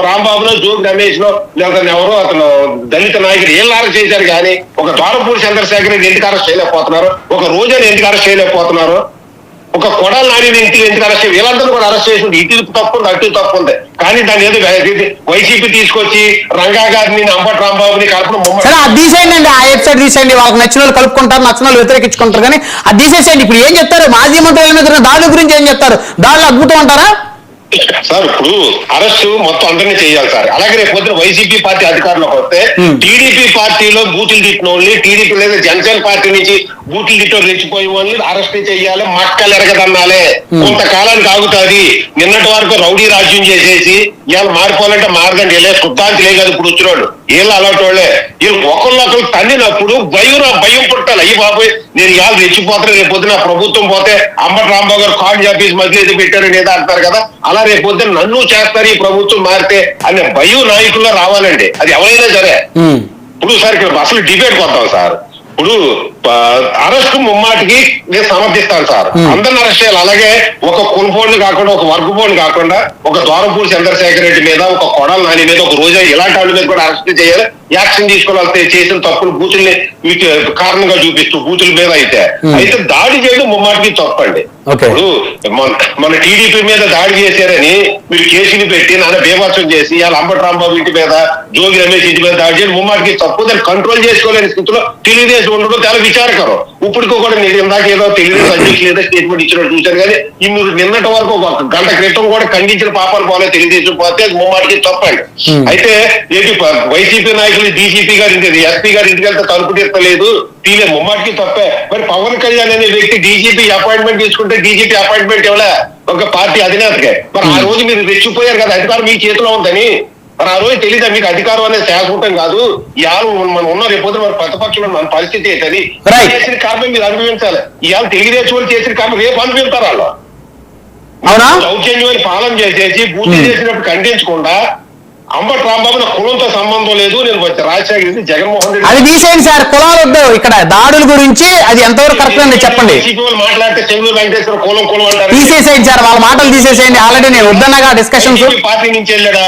రాంబాబునో, జోగి రమేష్ నో, లేదా ఎవరో అతను దళిత నాయకుడు ఏళ్ళు అరెస్ట్ చేశారు. కానీ ఒక దూరంపూడి చంద్రశేఖర్ రెడ్డి ఎందుకు అరెస్ట్ చేయలేకపోతున్నారు, ఒక రోజాని ఎందుకు అరెస్ట్ చేయలేకపోతున్నారు, ఒక కొడాల నాని ఎందుకు అరెస్ట్ చేయాలి? వీళ్ళందరూ కూడా అరెస్ట్ చేసి ఇటు తప్పు ఉంది, అటు తప్పు ఉంది. కానీ దాని ఏదో వైసీపీ తీసుకొచ్చి రంగా గారిని, అంబటి రాంబాబుని కలపడం అది తీసేయండి. ఆ ఎపిసోడ్ తీసేయండి. వాళ్ళకి నచ్చిన వాళ్ళు కలుపుకుంటారు, నచ్చిన వాళ్ళు వ్యతిరేకించుకుంటారు. కానీ అది తీసేసేయండి. ఇప్పుడు ఏం చెప్తారు? మాజీ మంత్రుల మీద దాడుల గురించి ఏం చెప్తారు? దాడులు అద్భుతం అంటారా? సార్ ఇప్పుడు అరెస్ట్ మొత్తం అందరినీ చేయాలి సార్. అలాగే రేపు పొద్దున వైసీపీ పార్టీ అధికారంలోకి వస్తే టీడీపీ పార్టీలో బూతులు తిట్టిన వాళ్ళని, టీడీపీ లేదా జనసేన పార్టీ నుంచి బూతులు తిట్టో రెచ్చిపోయే వాళ్ళని అరెస్ట్ చేయాలి, మక్కలు ఎరగదన్నాలే. కొంతకాలానికి ఆగుతుంది. నిన్నటి వరకు రౌడీ రాజ్యం చేసేసి ఇవాళ మారిపోవాలంటే మారదండి. ఇలా శుద్ధాంతి లేదు ఇప్పుడు వచ్చినోళ్ళు, వీళ్ళు అలాంటి వాళ్ళే. వీళ్ళు ఒకళ్ళొకరు తన్నినప్పుడు భయం పుట్టాలి. అయ్యి బాబోయ్ నేను ఇవాళ రెచ్చిపోతాను, రేపు పొద్దున ప్రభుత్వం పోతే అంబటి రాంబాబు గారు కాల్ ఆఫీస్ మధ్య ఏదో పెట్టారు లేదా అంటారు కదా. అలా రేపు పొద్దున నన్ను చేస్తారు ఈ ప్రభుత్వం మారితే అనే భయం నాయకుల్లో రావాలండి. అది ఎవరైనా సరే. ఇప్పుడు సార్ ఇక్కడ అసలు డిబేట్ కొద్దాం సార్. ఇప్పుడు అరెస్ట్ ముమ్మాటికి నేను సమర్థిస్తాను సార్. అందరిని అరెస్ట్ చేయాలి. అలాగే ఒక కులపోళ్ళు కాకుండా, ఒక వర్గపోళ్ళు కాకుండా, ఒక దూరంపూడి చంద్రశేఖర్ రెడ్డి మీద, ఒక కొడాల నాని మీద, ఒక రోజా ఇలాంటి వాళ్ళ మీద కూడా అరెస్ట్ చేయాలి, యాక్షన్ తీసుకోవాలి. చేసిన తప్పులు బూతుల్ని కారణంగా చూపిస్తూ బూతుల మీద అయితే దాడి చేయడం ముమ్మాటికి తప్పండి. ఇప్పుడు మన టీడీపీ మీద దాడి చేశారని మీరు కేసులు పెట్టి నాన్న బేభత్సం చేసి వాళ్ళ అంబటి రాంబాబు ఇంటి మీద, జోగి రమేష్ ఇంటి మీద దాడి చేయడం ముమ్మాటికి తప్పు. దాన్ని కంట్రోల్ చేసుకోలేని స్థితిలో తెలుగుదేశం ఉండడం చాలా విచారకరం. ఇప్పటికో కూడా నేను ఇందాక ఏదో తెలుగుదేశం అధ్యక్షులు ఏదో స్టేట్మెంట్ ఇచ్చినట్టు చూశారు. కానీ మీరు నిన్నటి వరకు ఒక గంట క్రితం కూడా ఖండించిన పాపాలు పోలే తెలుగుదేశం పోతే అది ముమ్మాటికి తప్పండి. అయితే ఏంటి వైసీపీ నాయకులు డీజీపీ గారి ఇంటికి, ఎస్పీ గారి ఇంటికి వెళ్తే తలుపు తీర్చలేదు, తీలే ముమ్మాటికి తప్పే. మరి పవన్ కళ్యాణ్ అనే వ్యక్తి డీజీపీ అపాయింట్మెంట్ తీసుకుంటే డీజీపీ అపాయింట్మెంట్ ఇవ్వలే ఒక పార్టీ అధినేతకే. మరి ఆ రోజు మీరు రెచ్చిపోయారు కదా, అధికారం మీ చేతిలో ఉందని. మరి ఆ రోజు తెలీదా మీకు అధికారం అనేది శాశ్వతం కాదు, ఇవాళ మనం ఉన్న రేపు మరి ప్రతిపక్షంలో మన పరిస్థితి ఏంటది? చేసిన కారణం మీరు అనుభవించాలి. ఇవాళ తెలుగుదేశం వాళ్ళు చేసిన కారణం రేపు అనుభవించారు. వాళ్ళు దౌర్జన్యమైన పాలన చేసేసి బూతులు చేసినప్పుడు ఖండించకుండా అంబటి రాంబాబు నా కులంతో సంబంధం లేదు, నేను రాజశేఖర రెడ్డి, జగన్మోహన్ రెడ్డి. అది తీసేయండి సార్. కులాలు వద్దు. ఇక్కడ దాడుల గురించి అది ఎంతవరకు కరెక్ట్ అండి చెప్పండి. మాట్లాడితే చెంగూరు వెంకటేశ్వర కులం అంటారు. తీసేసేయండి సార్, వాళ్ళ మాటలు తీసేసేయండి. ఆల్రెడీ నేను వద్దన్నగా డిస్కషన్స్. పార్టీ నుంచి వెళ్ళాడా?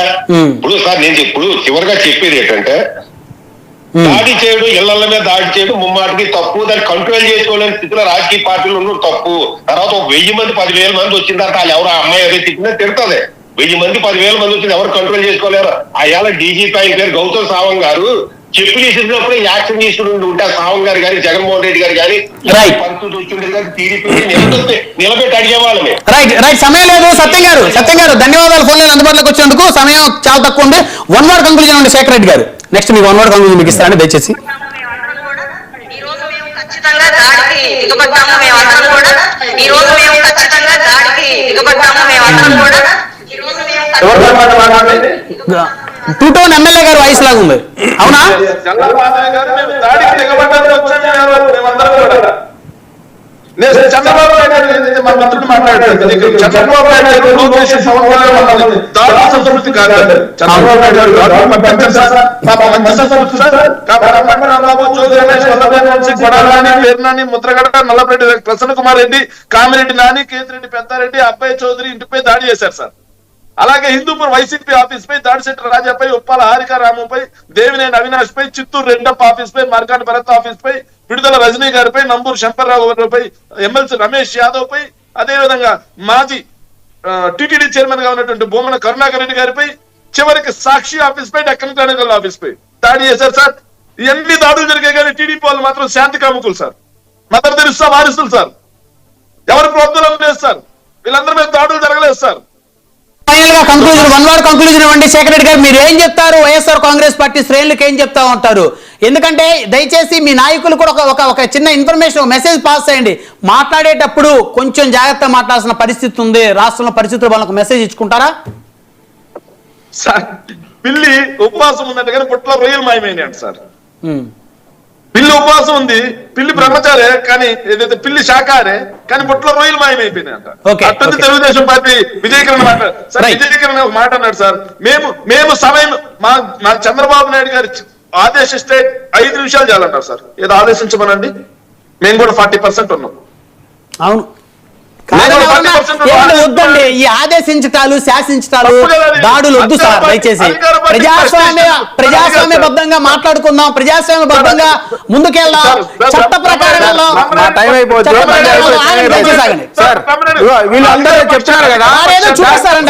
ఇప్పుడు సార్ నేను ఇప్పుడు చివరిగా చెప్పేది ఏంటంటే దాడి చేయడం, ఇళ్ల మీద దాడి చేయడం ముమ్మాటికి తప్పు. దాన్ని కంట్రోల్ చేసుకోలేని స్థితిలో రాజకీయ పార్టీలు ఉండడం తప్పు. తర్వాత ఒక 1000 మంది 10,000 మంది వచ్చిన తర్వాత వాళ్ళు ఎవరు అమ్మాయి అదే తిట్టినా తిడుతుంది. 1000 మంది 10,000 మంది వచ్చింది, ఎవరు కంట్రోల్ చేసుకోలేరు. అయ్యాల డీజీపీ ఆయన పేరు గౌతమ్ సావంగ్ గారు చెప్పులు ఇచ్చినప్పుడు యాక్షన్ తీసుకుని ఉంటే సావంగ్ గారు కానీ, జగన్మోహన్ రెడ్డి గారు కానీ, పరిస్థితి వచ్చిండేది కానీ టీడీపీ నిలబెట్టి అడిగేవాళ్ళమే. రైట్. సమయం లేదు. సత్యం గారు ధన్యవాదాలు ఫోన్ లైన్ అందుబాటులోకి వచ్చినందుకు. సమయం చాలా తక్కువ ఉంది. 1 word కంక్లూజన్ ఉంది శేఖర్ రెడ్డి గారు. నెక్స్ట్ మీకు 1 word కంక్లూజన్ మీకు ఇస్తారని దయచేసి. టూటౌన్ ఎమ్మెల్యే గారు వాయిస్ లాగా ఉంది. అవునా? నేను చంద్రబాబు నాయుడు గారు ఏదైతే మా మిత్రుడు మాట్లాడారు, చంద్రబాబు నాయుడు గారు లోకేష్ పవన్ కళ్యాణ్ అన్నది దారుణ సంస్కృతి కాదు. చంద్రబాబు నాయుడు గారు దారుణ పంపించారు సార్, మంచి సంస్కృతి సార్. కాబట్టి అంబటి రాంబాబు, చౌదరి రమేష్, వల్లభనేని వంశీ, కొడాలని, పేర్నాని, ముద్రగడ, నల్లపరెడ్డి ప్రసన్న కుమార్ రెడ్డి, కామిరెడ్డి నాని, కేతిరెడ్డి పెద్దారెడ్డి, అబ్బాయి చౌదరి ఇంటిపై దాడి చేశారు సార్. అలాగే హిందూపూర్ వైసీపీ ఆఫీస్ పై దాడిశెట్టి రాజాపై, ఉప్పాల హారికారాముపై, దేవినేని అవినాష్ పై, చిత్తూరు రెడ్డప్ప ఆఫీస్ పై, మార్కాటి భరత్ ఆఫీస్ పై, విడుదల రజనీ గారిపై, నంబూరు శంకర్రావు పై, ఎమ్మెల్సీ రమేష్ యాదవ్ పై, అదేవిధంగా మాజీ టిటిడి చైర్మన్ గా ఉన్నటువంటి బొమ్మన కరుణాకర్ రెడ్డి గారిపై, చివరికి సాక్షి ఆఫీస్ పై, డక్కన్ క్రానికల్ ఆఫీస్ పై దాడి చేశారు సార్. ఎన్ని దాడులు జరిగాయి కానీ టీడీపీ వాళ్ళు మాత్రం శాంతి కాముకులు సార్, మదర్ తెరిస్తా వారిస్తులు సార్, ఎవరి ప్రోద్బలం లేదు సార్, వీళ్ళందరి మీద దాడులు జరగలేదు సార్. ఫైనల్ గా కంక్లూజన్, వన్ వర్డ్ కంక్లూజన్ ఇవ్వండి శేఖర్ రెడ్డి గారు. మీరు ఏం చెప్తారు వైఎస్ఆర్ కాంగ్రెస్ పార్టీ శ్రేణులకు ఏం చెప్తా ఉంటారు? ఎందుకంటే దయచేసి మీ నాయకులు కూడా ఒక చిన్న ఇన్ఫర్మేషన్, ఒక మెసేజ్ పాస్ చేయండి. మాట్లాడేటప్పుడు కొంచెం జాగ్రత్తగా మాట్లాడాల్సిన పరిస్థితి ఉంది, రాష్ట్రంలో పరిస్థితులు వాళ్ళకు మెసేజ్ ఇచ్చుకుంటారా? సార్ పిల్లి ఉపవాసం ఉందంటే కానీ పుట్ల రొయ్యలు మాయమైనాయంట సార్. పిల్లి ఉపవాసం ఉంది, పిల్లి బ్రహ్మచారే కానీ ఏదైతే పిల్లి శాఖారే కానీ పుట్ల రొయ్యలు మాయమైపోయినాయంట. అట్టుంది తెలుగుదేశం పార్టీ విజయకరణ మాట్లాడు సార్. విజయకరణ ఒక మాట అన్నాడు సార్, మేము సమయం మా చంద్రబాబు నాయుడు గారు ఆదేశిస్తే 5 నిమిషాలు చాలంటారు సార్. ఏదో ఆదేశించమనండి, మేము కూడా 40% ఉన్నాం. అవును, వద్దండి ఈ ఆదేశించటాలు, శాసించటాలు, దాడులు వద్దు సార్. దయచేసి ప్రజాస్వామ్యబద్ధంగా మాట్లాడుకుందాం, ప్రజాస్వామ్యబద్ధంగా ముందుకెళ్దాం, చట్ట ప్రకారం వీళ్ళందరూ చెప్తున్నారు కదా చూపిస్తారండి.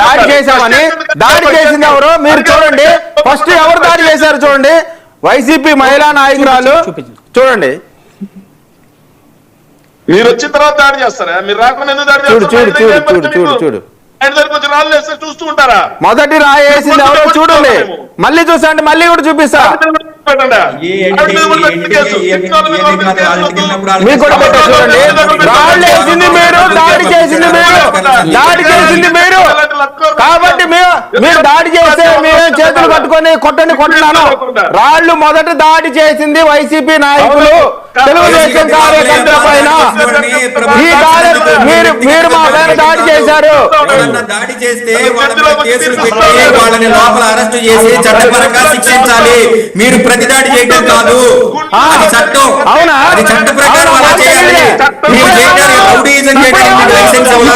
దాడి చేశామని. దాడి చేసింది ఎవరు మీరు చూడండి. ఫస్ట్ ఎవరు దాడి చేశారు చూడండి, వైసీపీ మహిళా నాయకురాలు. చూడండి, మీరు వచ్చిన తర్వాత దాడి చేస్తారా? మీరు రాకుండా ఎందుకు దాడి చేస్తారు? చూడు కొంచెం రాళ్ళు వేస్తే చూస్తూ ఉంటారా? మొదటి రాయి వేసింది ఎవరో చూడండి, మళ్ళీ చూసా అంటే మళ్ళీ కూడా చూపిస్తా. మీకు కూడా పెట్టా చూడండి. రాళ్ళు వేసింది మీరు, దాడి చేసింది మీరు, దాడి చేసింది మీరు. కాబట్టి మీరు దాడి చేస్తే మేము చేతులు పట్టుకొని కొట్టున్నాను. రాళ్ళు మొదట దాడి చేసింది వైసీపీ నాయకులు, తెలుగుదేశం కార్యకర్తల పైన. మీరు మా పైన దాడి చేశారు. దాడి చేస్తే వాళ్ళ మీద కేసులు పెట్టి వాళ్ళని లోపల అరెస్ట్ చేసి చట్టపరంగా శిక్షించాలి. మీరు ప్రతి దాడి చేయడం కాదు, అది చట్టం. అవునా? అది చట్ట ప్రకారం అలా చేయాలి. మీరు చేయడానికి రౌడీయిజం చేయడానికి లైసెన్స్ అవునా?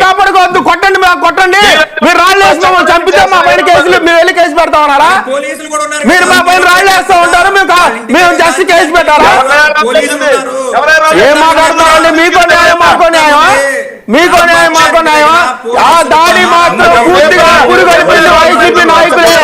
కాపాడుకోవద్దు, కొట్టండి. మీరు రాళ్ళు వేసి మమ్మల్ని చంపితే మా పైన కేసులు మేము వెళ్ళి కేసు పెడతా ఉన్నారా? మీరు మా పైన రాళ్ళు వేస్తూ ఉంటారు, మేము జస్ట్ కేసు పెట్టారా? ఏం మాట్లాడుతున్నారండి? మీకో న్యాయం మాకో న్యాయమా? మీకో న్యాయం మాకో న్యాయమా? ఆ దాడి మాత్రం పూర్తిగా పురుగొల్పింది వైసీపీ నాయకులే.